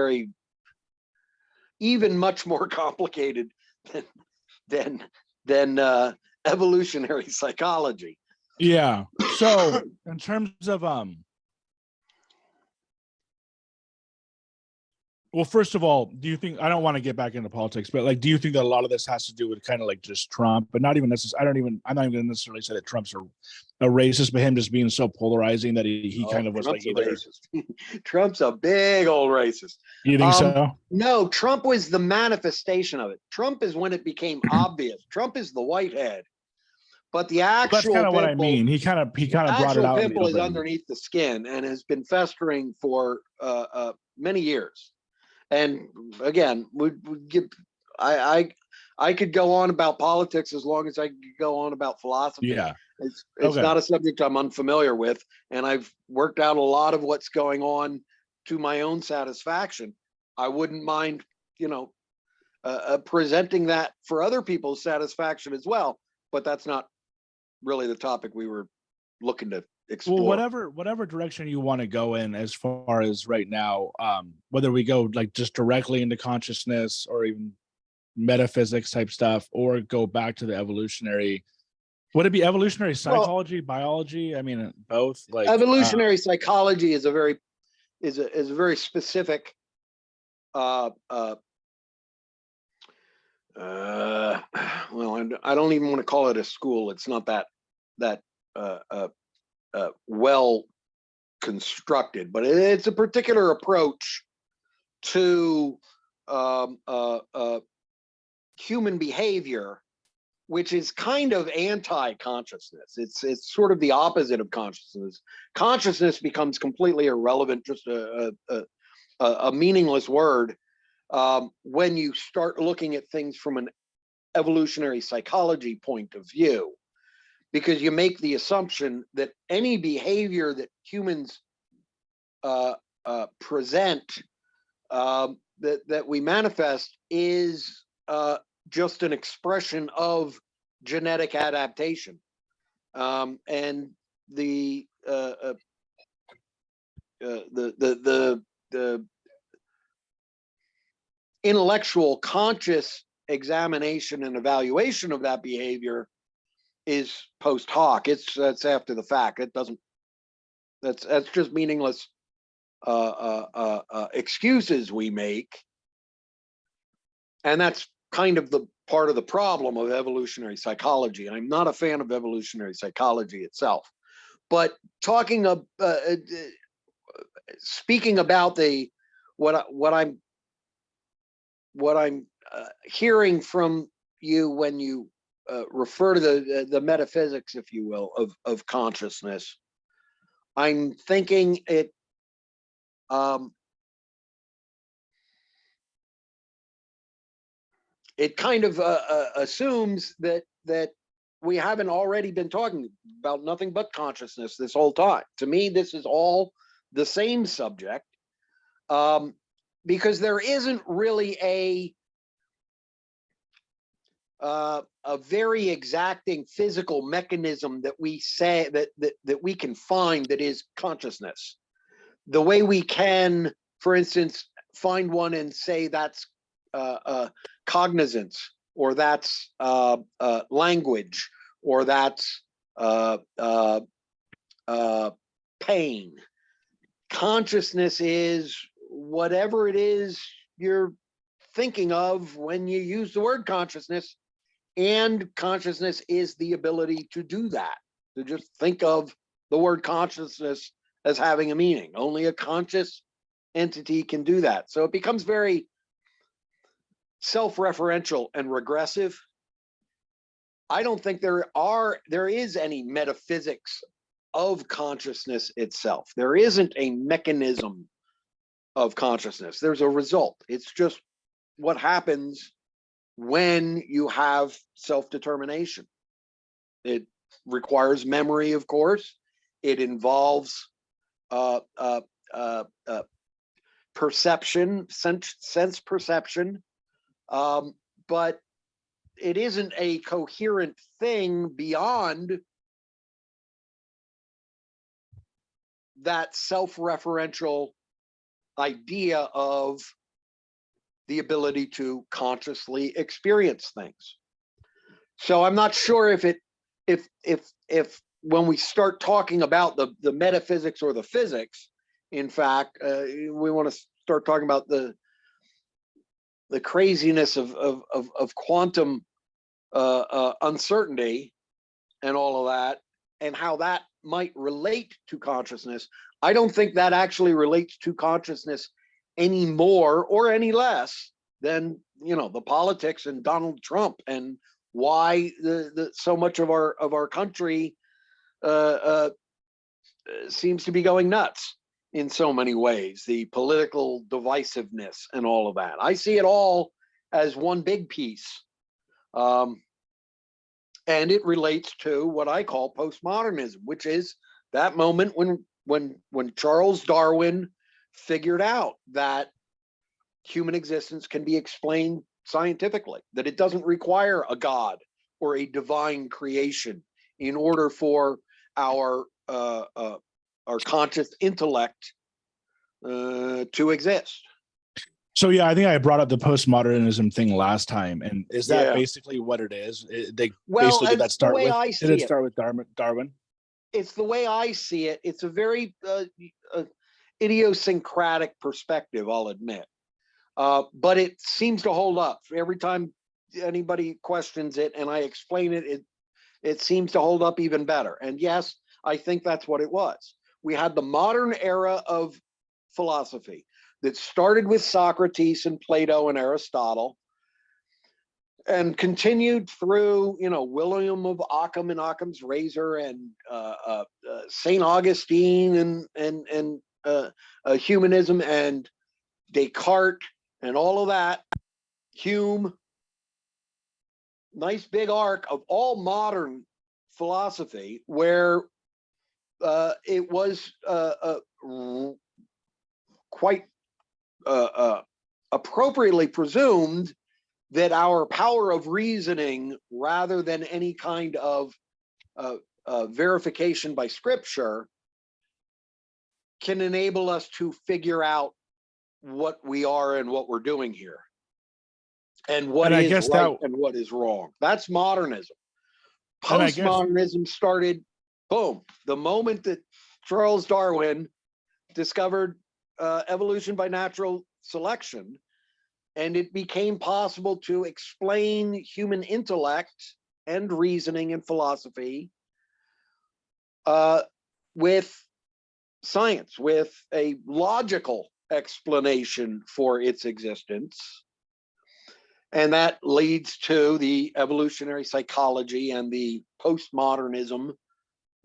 even much more complicated than evolutionary psychology. Yeah. So in terms of well, first of all, do you think, I don't want to get back into politics, but like, do you think that a lot of this has to do with kind of like just Trump, but not even necessarily, I'm not even going to necessarily say that Trump's a racist, but him just being so polarizing that he kind of was Trump's like either. Racist. Trump's a big old racist. You think so? No, Trump was the manifestation of it. Trump is when it became obvious. Trump is the whitehead, but the actual That's kind of what I pimple, mean. He kind of brought it out. The pimple is underneath the skin and has been festering for many years. And again, I could go on about politics as long as I could go on about philosophy. Yeah. It's not a subject I'm unfamiliar with, and I've worked out a lot of what's going on to my own satisfaction. I wouldn't mind, presenting that for other people's satisfaction as well, but that's not really the topic we were looking to explore. Well, whatever direction you want to go in, as far as right now, whether we go like just directly into consciousness or even metaphysics type stuff, or go back to the evolutionary. Would it be evolutionary psychology, biology? I mean, both. Like evolutionary psychology is a very specific well, I don't even want to call it a school. It's not that well constructed, but it's a particular approach to human behavior, which is kind of anti-consciousness. It's sort of the opposite of consciousness. Consciousness becomes completely irrelevant, just a meaningless word, when you start looking at things from an evolutionary psychology point of view, because you make the assumption that any behavior that humans present, that we manifest, is just an expression of genetic adaptation, and the intellectual, conscious examination and evaluation of that behavior is post hoc. That's after the fact. It doesn't. That's just meaningless excuses we make, and that's kind of the part of the problem of evolutionary psychology. I'm not a fan of evolutionary psychology itself, but speaking about what I'm what I'm hearing from you when you refer to the metaphysics, if you will, of consciousness, I'm thinking it it kind of assumes that we haven't already been talking about nothing but consciousness this whole time. To me, this is all the same subject, because there isn't really a very exacting physical mechanism that we say that we can find that is consciousness. The way we can, for instance, find one and say that's cognizance, or that's language, or that's pain. Consciousness is whatever it is you're thinking of when you use the word consciousness, and consciousness is the ability to do that, to just think of the word consciousness as having a meaning. Only a conscious entity can do that. So it becomes very self-referential and regressive. I don't think there is any metaphysics of consciousness itself. There isn't a mechanism of consciousness. There's a result. It's just what happens when you have self-determination. It requires memory, of course. It involves perception, sense perception, but it isn't a coherent thing beyond that self-referential idea of the ability to consciously experience things. So I'm not sure if when we start talking about the metaphysics or the physics, in fact, we want to start talking about the craziness of quantum uncertainty and all of that, and how that might relate to consciousness. I don't think that actually relates to consciousness any more or any less than, you know, the politics and Donald Trump, and why the so much of our country seems to be going nuts in so many ways, the political divisiveness and all of that. I see it all as one big piece. And it relates to what I call postmodernism, which is that moment when Charles Darwin figured out that human existence can be explained scientifically, that it doesn't require a god or a divine creation in order for our conscious intellect to exist. So yeah, I think I brought up the postmodernism thing last time, and is that Yeah. basically what it is? They Well, basically did that it's the start way with? I Did it see it. start with Darwin? It's the way I see it. It's a very idiosyncratic perspective, I'll admit. But it seems to hold up. Every time anybody questions it and I explain it, it seems to hold up even better. And yes, I think that's what it was. We had the modern era of philosophy that started with Socrates and Plato and Aristotle, and continued through, you know, William of Ockham and Occam's Razor, and Saint Augustine, and humanism, and Descartes, and all of that, Hume. Nice big arc of all modern philosophy, where it was quite appropriately presumed that our power of reasoning, rather than any kind of verification by scripture, can enable us to figure out what we are and what we're doing here, and what And I is guess right that, and what is wrong. That's modernism. and I guess, Postmodernism started, boom, the moment that Charles Darwin discovered evolution by natural selection, and it became possible to explain human intellect and reasoning and philosophy with science, with a logical explanation for its existence. And that leads to the evolutionary psychology and the postmodernism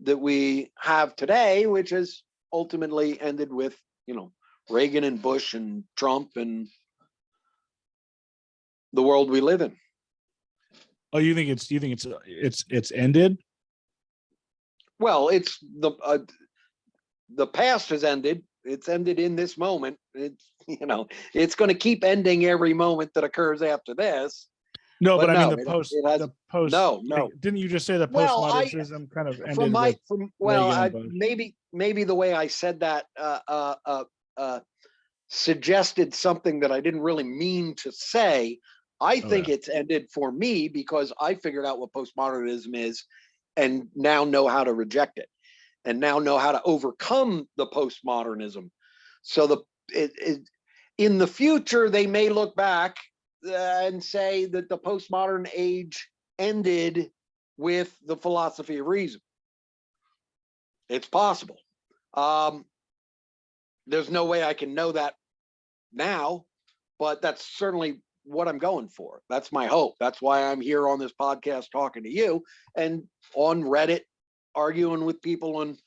that we have today, which has ultimately ended with, Reagan and Bush and Trump and the world we live in. Oh, you think it's ended? Well, it's the past has ended. It's ended in this moment. It's it's going to keep ending every moment that occurs after this. No, but I mean no, it has the post. no. Didn't you just say the Well, postmodernism kind of ended with well, Reagan and Bush? maybe the way I said that suggested something that I didn't really mean to say. I think Okay. it's ended for me because I figured out what postmodernism is, and now know how to reject it, and now know how to overcome the postmodernism. So in the future, they may look back and say that the postmodern age ended with the philosophy of reason. It's possible. There's no way I can know that now, but that's certainly what I'm going for. That's my hope. That's why I'm here on this podcast talking to you, and on Reddit arguing with people in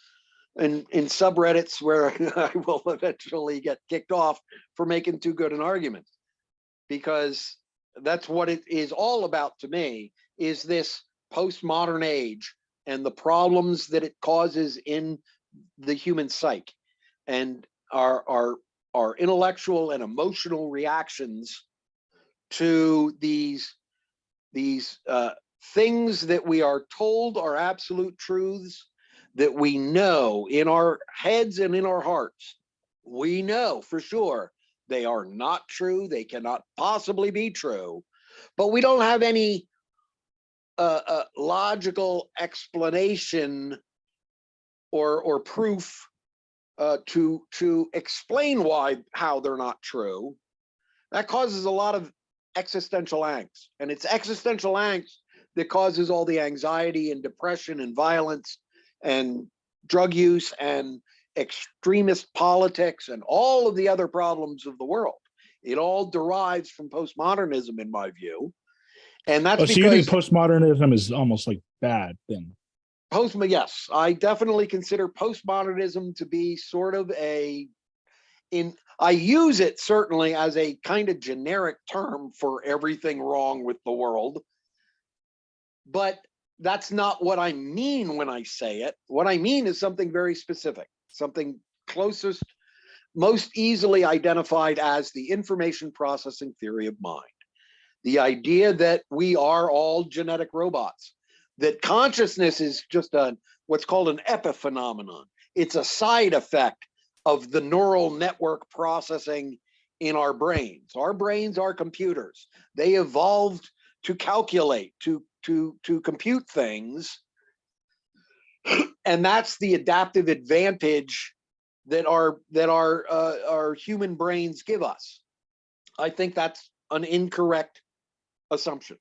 subreddits where I will eventually get kicked off for making too good an argument, because that's what it is all about to me, is this postmodern age and the problems that it causes in the human psyche, and our intellectual and emotional reactions to these things that we are told are absolute truths, that we know in our heads and in our hearts. We know for sure they are not true. They cannot possibly be true, but we don't have any logical explanation or proof to explain how they're not true. That causes a lot of existential angst, and it's existential angst that causes all the anxiety and depression and violence and drug use and extremist politics and all of the other problems of the world. It all derives from postmodernism, in my view. And that's So you think because postmodernism is almost like bad thing? yes, I definitely consider postmodernism to be sort of I use it certainly as a kind of generic term for everything wrong with the world, but that's not what I mean when I say it. What I mean is something very specific, something closest, most easily identified as the information processing theory of mind. The idea that we are all genetic robots, that consciousness is just what's called an epiphenomenon. It's a side effect of the neural network processing in our brains. Our brains are computers. They evolved to calculate, to compute things, and that's the adaptive advantage that our human brains give us. I think that's an incorrect assumption.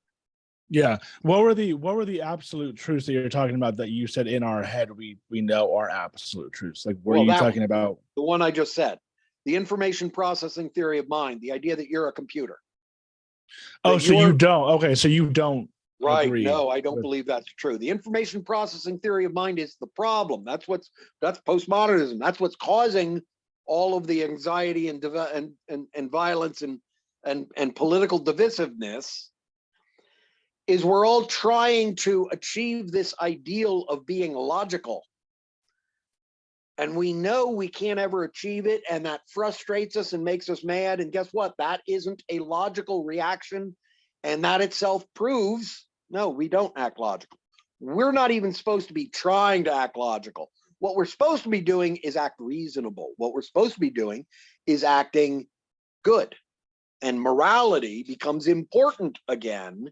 Yeah. What were the absolute truths that you're talking about that you said in our head we know are absolute truths? Like, were you talking about the one I just said? The information processing theory of mind, the idea that you're a computer. Oh, so you don't. Okay, so you don't right. agree. No, I don't believe that's true. The information processing theory of mind is the problem. That's postmodernism. That's what's causing all of the anxiety and violence and political divisiveness. Is we're all trying to achieve this ideal of being logical. And we know we can't ever achieve it, and that frustrates us and makes us mad. And guess what? That isn't a logical reaction. And that itself proves, no, we don't act logical. We're not even supposed to be trying to act logical. What we're supposed to be doing is act reasonable. What we're supposed to be doing is acting good. And morality becomes important again.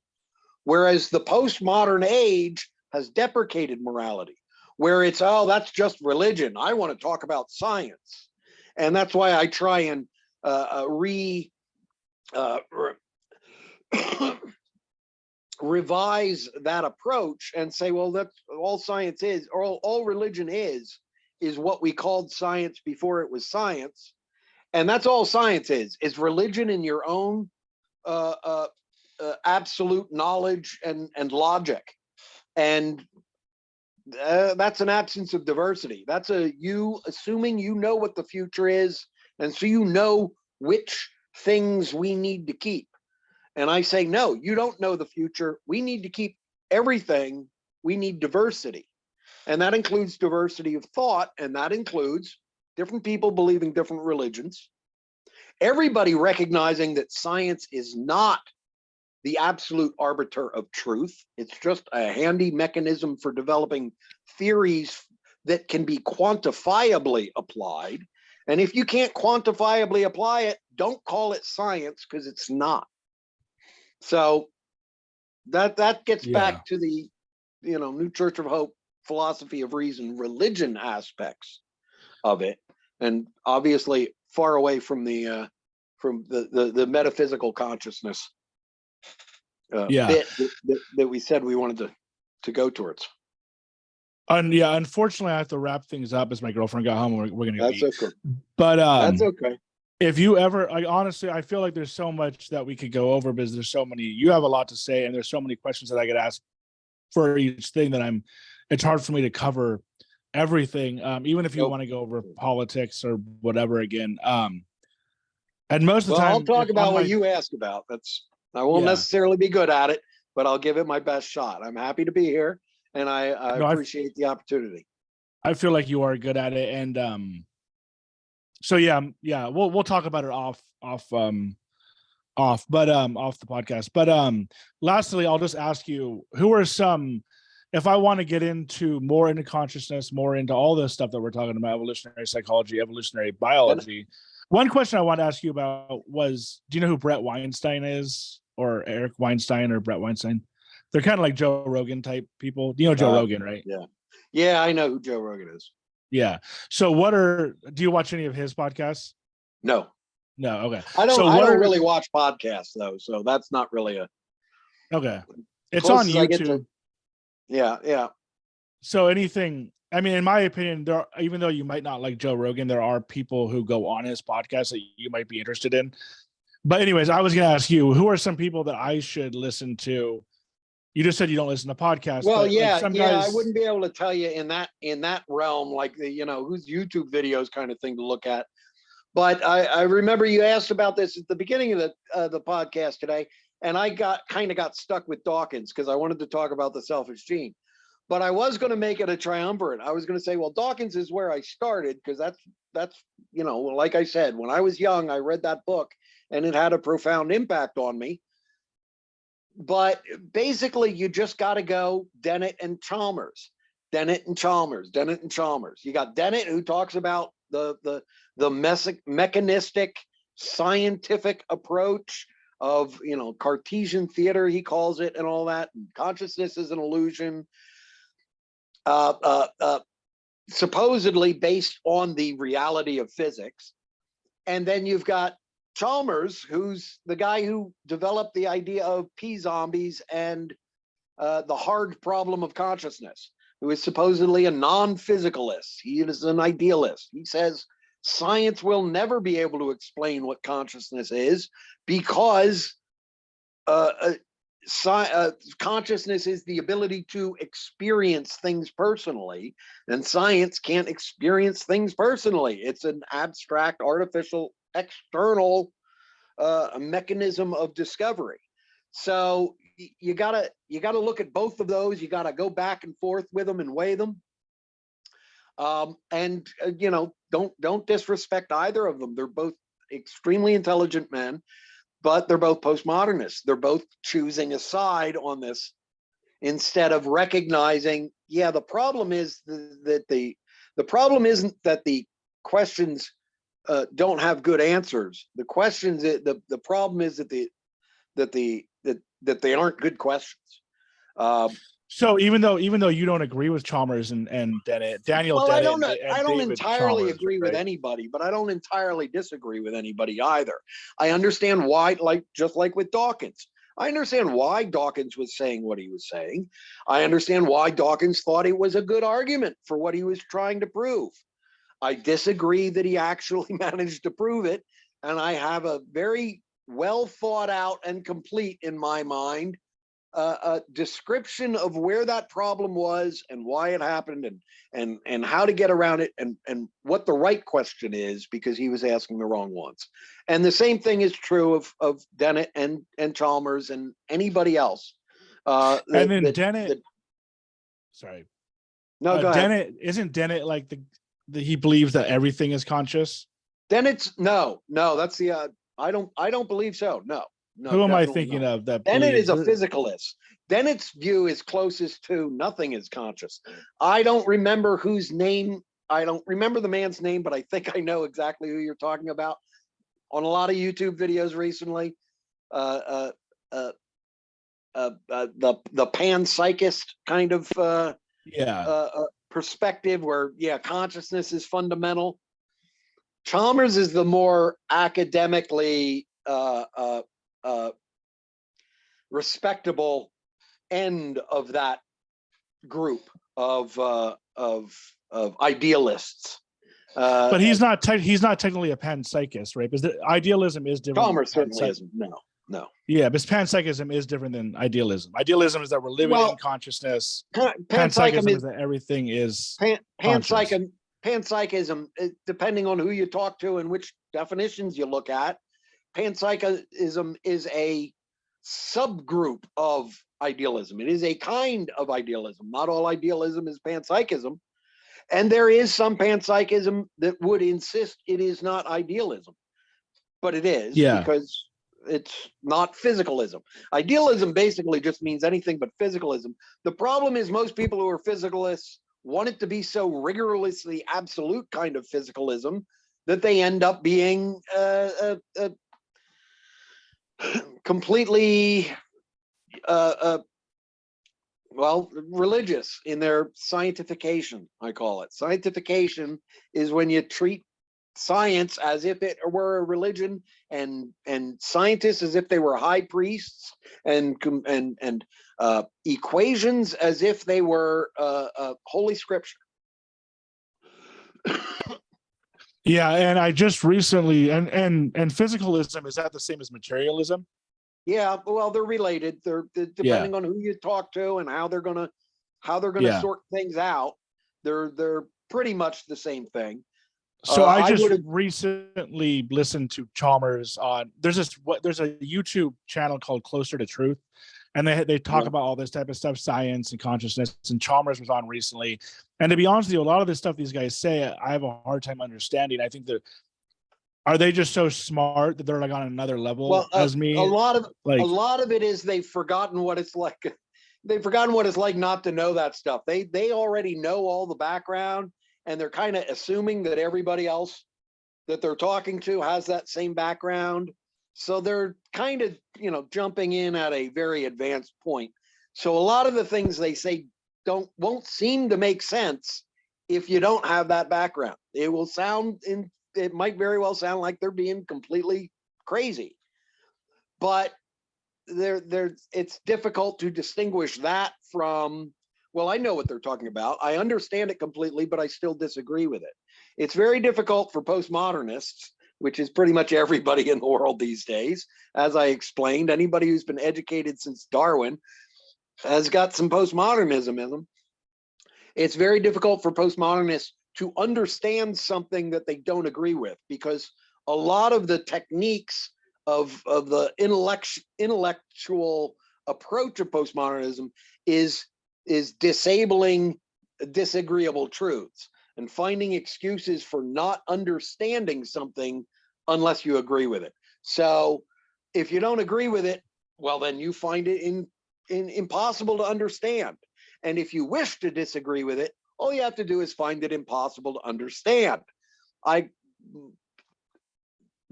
Whereas the postmodern age has deprecated morality, where it's, oh, that's just religion. I want to talk about science. And that's why I try and revise that approach and say, well, that's all science is, or all religion is what we called science before it was science. And that's all science is religion in your own absolute knowledge and logic. And that's an absence of diversity. That's you assuming you know what the future is, and so you know which things we need to keep. And I say, no, you don't know the future. We need to keep everything. We need diversity. And that includes diversity of thought, and that includes different people believing different religions, everybody recognizing that science is not the absolute arbiter of truth. It's just a handy mechanism for developing theories that can be quantifiably applied. And if you can't quantifiably apply it, don't call it science, because it's not. So that gets back to the New Church of Hope philosophy of reason, religion aspects of it, and obviously far away from the metaphysical consciousness bit that we said we wanted to go towards. Unfortunately, I have to wrap things up as my girlfriend got home. We're gonna go That's eat. okay. But that's okay. If you ever, honestly, I feel like there's so much that we could go over because there's so many. You have a lot to say, and there's so many questions that I could ask for each thing that it's hard for me to cover everything. Even if you want to go over politics or whatever again. And most of the time, I'll talk about what you asked about. I won't necessarily be good at it, but I'll give it my best shot. I'm happy to be here, and I appreciate the opportunity. I feel like you are good at it, and so we'll talk about it off the podcast. But lastly, I'll just ask you, who are some, if I want to get more into consciousness, more into all this stuff that we're talking about, evolutionary psychology, evolutionary biology. One question I want to ask you about was, do you know who Brett Weinstein is, or Eric Weinstein or Brett Weinstein? They're kind of like Joe Rogan type people. You know Joe Rogan, right? Yeah, I know who Joe Rogan is. Yeah. So do you watch any of his podcasts? No. Okay. I don't really watch podcasts though, so that's not really okay. It's on YouTube. Yeah. So anything, I mean, in my opinion, even though you might not like Joe Rogan, there are people who go on his podcast that you might be interested in. But anyways, I was going to ask you, who are some people that I should listen to? You just said you don't listen to podcasts. Well, but I wouldn't be able to tell you in that realm, like who's YouTube videos kind of thing to look at. But I remember you asked about this at the beginning of the podcast today, and I got stuck with Dawkins because I wanted to talk about the selfish gene. But I was going to make it a triumvirate. I was going to say, well, Dawkins is where I started, because that's like I said, when I was young, I read that book and it had a profound impact on me. But basically, you just got to go Dennett and Chalmers. You got Dennett, who talks about the mechanistic scientific approach of Cartesian theater, he calls it, and all that. And consciousness is an illusion. Supposedly based on the reality of physics. And then you've got Chalmers, who's the guy who developed the idea of p-zombies and the hard problem of consciousness, who is supposedly a non-physicalist. He is an idealist. He says science will never be able to explain what consciousness is, because consciousness is the ability to experience things personally, and science can't experience things personally. It's an abstract, artificial, external mechanism of discovery. So you gotta look at both of those. You gotta go back and forth with them and weigh them. And don't disrespect either of them. They're both extremely intelligent men, but they're both postmodernists. They're both choosing a side on this instead of recognizing, the problem is that the problem isn't that the questions don't have good answers. The problem is that they aren't good questions. So even though you don't agree with Chalmers and Dennett, Daniel Dennett, I don't entirely Chalmers, agree with anybody, but I don't entirely disagree with anybody either. I understand why, just like with Dawkins, I understand why Dawkins was saying what he was saying. I understand why Dawkins thought it was a good argument for what he was trying to prove. I disagree that he actually managed to prove it, and I have a very well thought out and complete, in my mind, a description of where that problem was and why it happened, and how to get around it, and what the right question is, because he was asking the wrong ones. And the same thing is true of Dennett and Chalmers and anybody else. And then Dennett, sorry, no, go ahead. Dennett, isn't Dennett like the he believes that everything is conscious? Dennett's no, that's the I don't believe so. No, Who am I definitely thinking not. of that Dennett is believes a physicalist. Dennett's view is closest to nothing is conscious. I don't remember whose name. I don't remember the man's name, but I think I know exactly who you're talking about. On a lot of YouTube videos recently, the panpsychist kind of perspective, where consciousness is fundamental. Chalmers is the more academically respectable end of that group of idealists. But he's not technically a panpsychist, right? Because idealism is different. Chalmers certainly isn't. No. Yeah, but panpsychism is different than idealism. Idealism is that we're living in consciousness. Panpsychism is that everything is panpsychism, depending on who you talk to and which definitions you look at, panpsychism is a subgroup of idealism. It is a kind of idealism. Not all idealism is panpsychism. And there is some panpsychism that would insist it is not idealism, but it is, because it's not physicalism. Idealism basically just means anything but physicalism. The problem is most people who are physicalists want it to be so rigorously absolute kind of physicalism that they end up being completely religious in their scientification, I call it. Scientification is when you treat science as if it were a religion, and scientists as if they were high priests, and equations as if they were holy scripture. Yeah, and I just recently and physicalism, is that the same as materialism? Yeah, well, they're related. They're depending on who you talk to and how they're gonna sort things out. They're pretty much the same thing. So I just recently listened to Chalmers on. There's a YouTube channel called Closer to Truth, and they talk about all this type of stuff, science and consciousness. And Chalmers was on recently, and to be honest with you, a lot of this stuff these guys say, I have a hard time understanding. I think that are they just so smart that they're like on another level as me? A lot of it is they've forgotten what it's like. They've forgotten what it's like not to know that stuff. They already know all the background, and they're kind of assuming that everybody else that they're talking to has that same background. So they're kind of, jumping in at a very advanced point. So a lot of the things they say won't seem to make sense if you don't have that background. It might very well sound like they're being completely crazy, but it's difficult to distinguish that from, well, I know what they're talking about. I understand it completely, but I still disagree with it. It's very difficult for postmodernists, which is pretty much everybody in the world these days. As I explained, anybody who's been educated since Darwin has got some postmodernism in them. It's very difficult for postmodernists to understand something that they don't agree with, because a lot of the techniques of the intellectual approach of postmodernism is disabling disagreeable truths and finding excuses for not understanding something unless you agree with it. So if you don't agree with it, well, then you find it impossible to understand. And if you wish to disagree with it, all you have to do is find it impossible to understand. I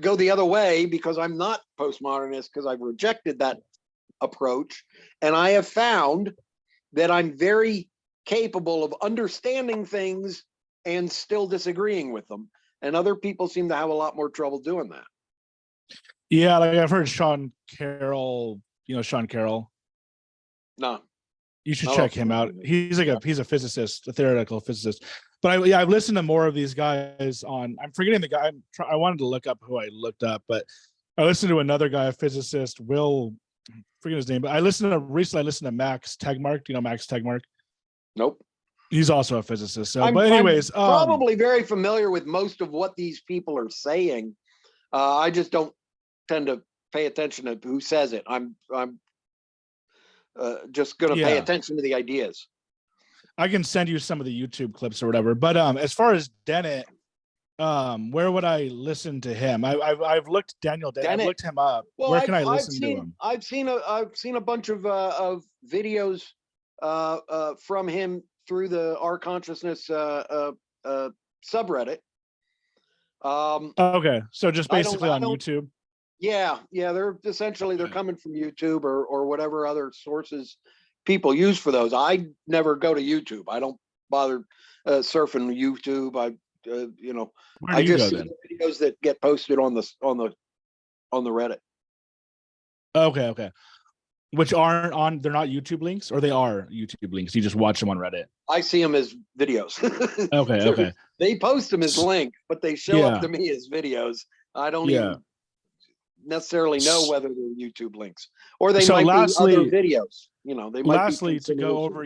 go the other way because I'm not postmodernist, because I've rejected that approach. And I have found that I'm very capable of understanding things and still disagreeing with them. And other people seem to have a lot more trouble doing that. Yeah, like I've heard Sean Carroll, Sean Carroll. No. You should check him out. He's a physicist, a theoretical physicist. But I've listened to more of these guys on. I'm forgetting the guy. I wanted to look up who I looked up, but I listened to another guy, a physicist, Will, I forget his name, but I listened to Max Tegmark. Do you know Max Tegmark? Nope. He's also a physicist. So, I'm but anyways, probably very familiar with most of what these people are saying. I just don't tend to pay attention to who says it. I'm just going to pay attention to the ideas. I can send you some of the YouTube clips or whatever. But as far as Dennett, where would I listen to him? I've looked Daniel Dennett. I've looked him up. Well, where can I listen to him? I've seen a bunch of videos from him through the Our Consciousness subreddit. Okay, so just basically on YouTube. Yeah, they're essentially they're coming from YouTube or whatever other sources people use for those. I never go to YouTube. I don't bother surfing YouTube. I just see the videos that get posted on the Reddit. Okay. Which aren't on, they're not YouTube links, or they are YouTube links. You just watch them on Reddit. I see them as videos. Okay. They post them as links, but they show up to me as videos. I don't even necessarily know whether they're YouTube links, or they might be other videos. They might. Lastly, to go over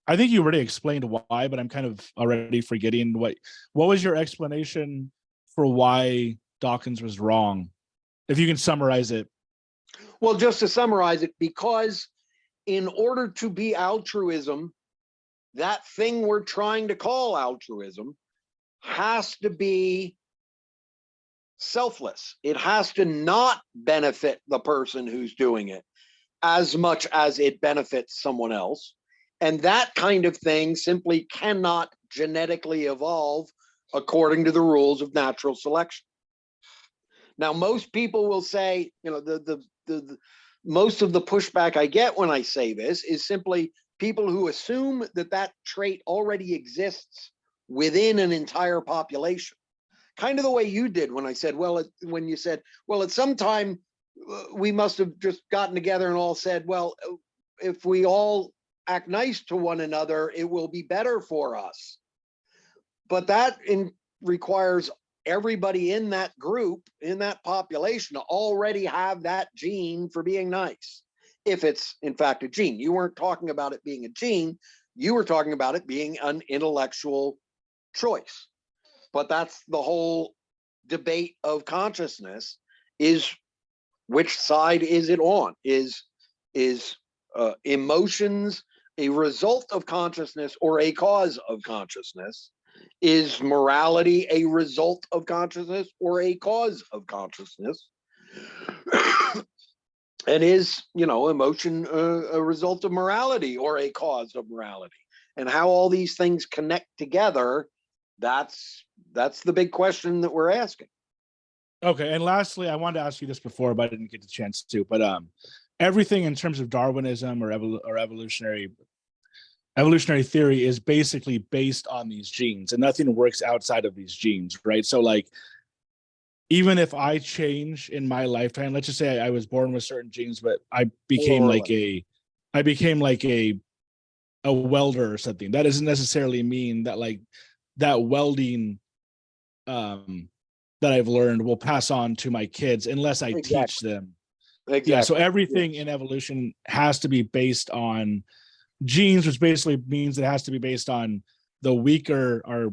I think you already explained why, but I'm kind of already forgetting what was your explanation for why Dawkins was wrong, if you can summarize it. Well, just to summarize it, because in order to be altruism, that thing we're trying to call altruism has to be selfless. It has to not benefit the person who's doing it as much as it benefits someone else. And that kind of thing simply cannot genetically evolve according to the rules of natural selection. Now, most people will say, the most of the pushback I get when I say this is simply people who assume that trait already exists within an entire population. Kind of the way you did when I said, when you said, at some time we must have just gotten together and all said, well, if we all act nice to one another, it will be better for us. But that requires everybody in that group, in that population, to already have that gene for being nice. If it's in fact a gene. You weren't talking about it being a gene, you were talking about it being an intellectual choice. But that's the whole debate of consciousness, is which side is it on? Is emotions a result of consciousness or a cause of consciousness? Is morality a result of consciousness or a cause of consciousness? And is, emotion a result of morality or a cause of morality? And how all these things connect together, that's the big question that we're asking. Okay, and lastly, I wanted to ask you this before, but I didn't get the chance to. But everything in terms of Darwinism or evolutionary theory is basically based on these genes, and nothing works outside of these genes, right? So, like, even if I change in my lifetime, let's just say I was born with certain genes, but I became like a welder or something. That doesn't necessarily mean that that welding that I've learned will pass on to my kids unless I teach them. Exactly. Yeah. So everything in evolution has to be based on genes, which basically means it has to be based on the weaker are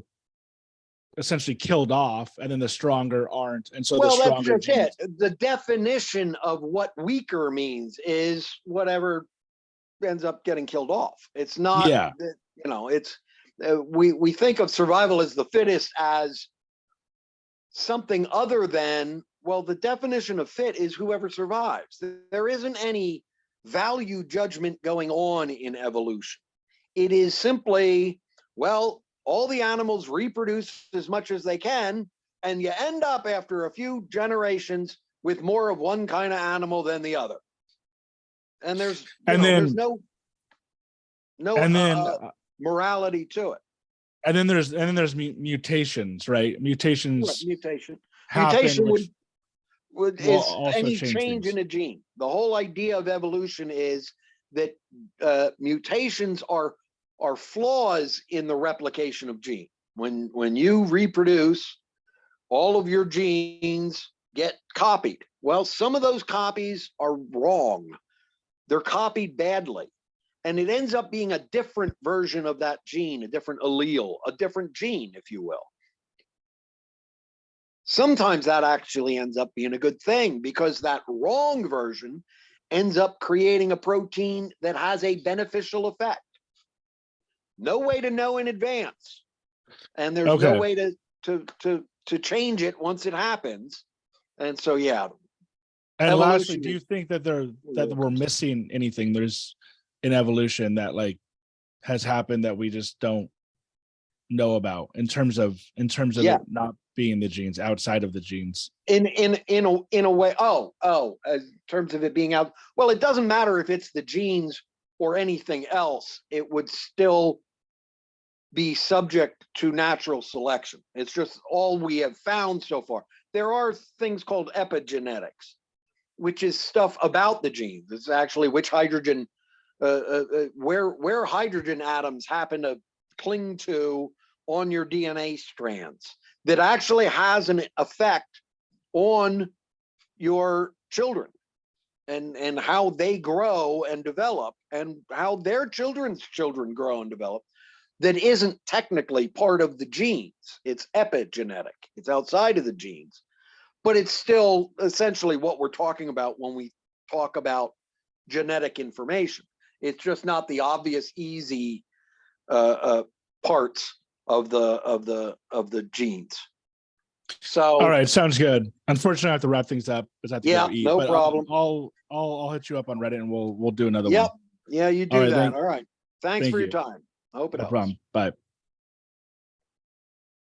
essentially killed off, and then the stronger aren't. And so the stronger that's just it. The definition of what weaker means is whatever ends up getting killed off. It's not, it's we think of survival as the fittest as something other than, the definition of fit is whoever survives. There isn't any value judgment going on in evolution. It is simply, all the animals reproduce as much as they can, and you end up after a few generations with more of one kind of animal than the other. And there's no morality to it. And then there's mutations, right? Mutation is any change in a gene. The whole idea of evolution is that mutations are flaws in the replication of gene. When you reproduce, all of your genes get copied. Well, some of those copies are wrong. They're copied badly. And it ends up being a different version of that gene, a different allele, a different gene, if you will. Sometimes that actually ends up being a good thing because that wrong version ends up creating a protein that has a beneficial effect. No way to know in advance. And there's no way to change it once it happens. And so, yeah. And lastly, do you think that we're missing anything there's in evolution that like has happened that we just don't know about in terms of it not being the genes, outside of the genes? In a way. In terms of it being out. Well, it doesn't matter if it's the genes or anything else. It would still be subject to natural selection. It's just all we have found so far. There are things called epigenetics, which is stuff about the genes. It's actually which hydrogen, where hydrogen atoms happen to cling to on your DNA strands, that actually has an effect on your children and how they grow and develop and how their children's children grow and develop. That isn't technically part of the genes. It's epigenetic. It's outside of the genes, but it's still essentially what we're talking about when we talk about genetic information. It's just not the obvious, easy parts of the genes. So, all right, sounds good. Unfortunately, I have to wrap things up because I have to go eat. No but problem. I'll hit you up on Reddit and we'll do another one. Yeah, you do that. All right. Thanks for your time. I hope it helps. No problem. Bye.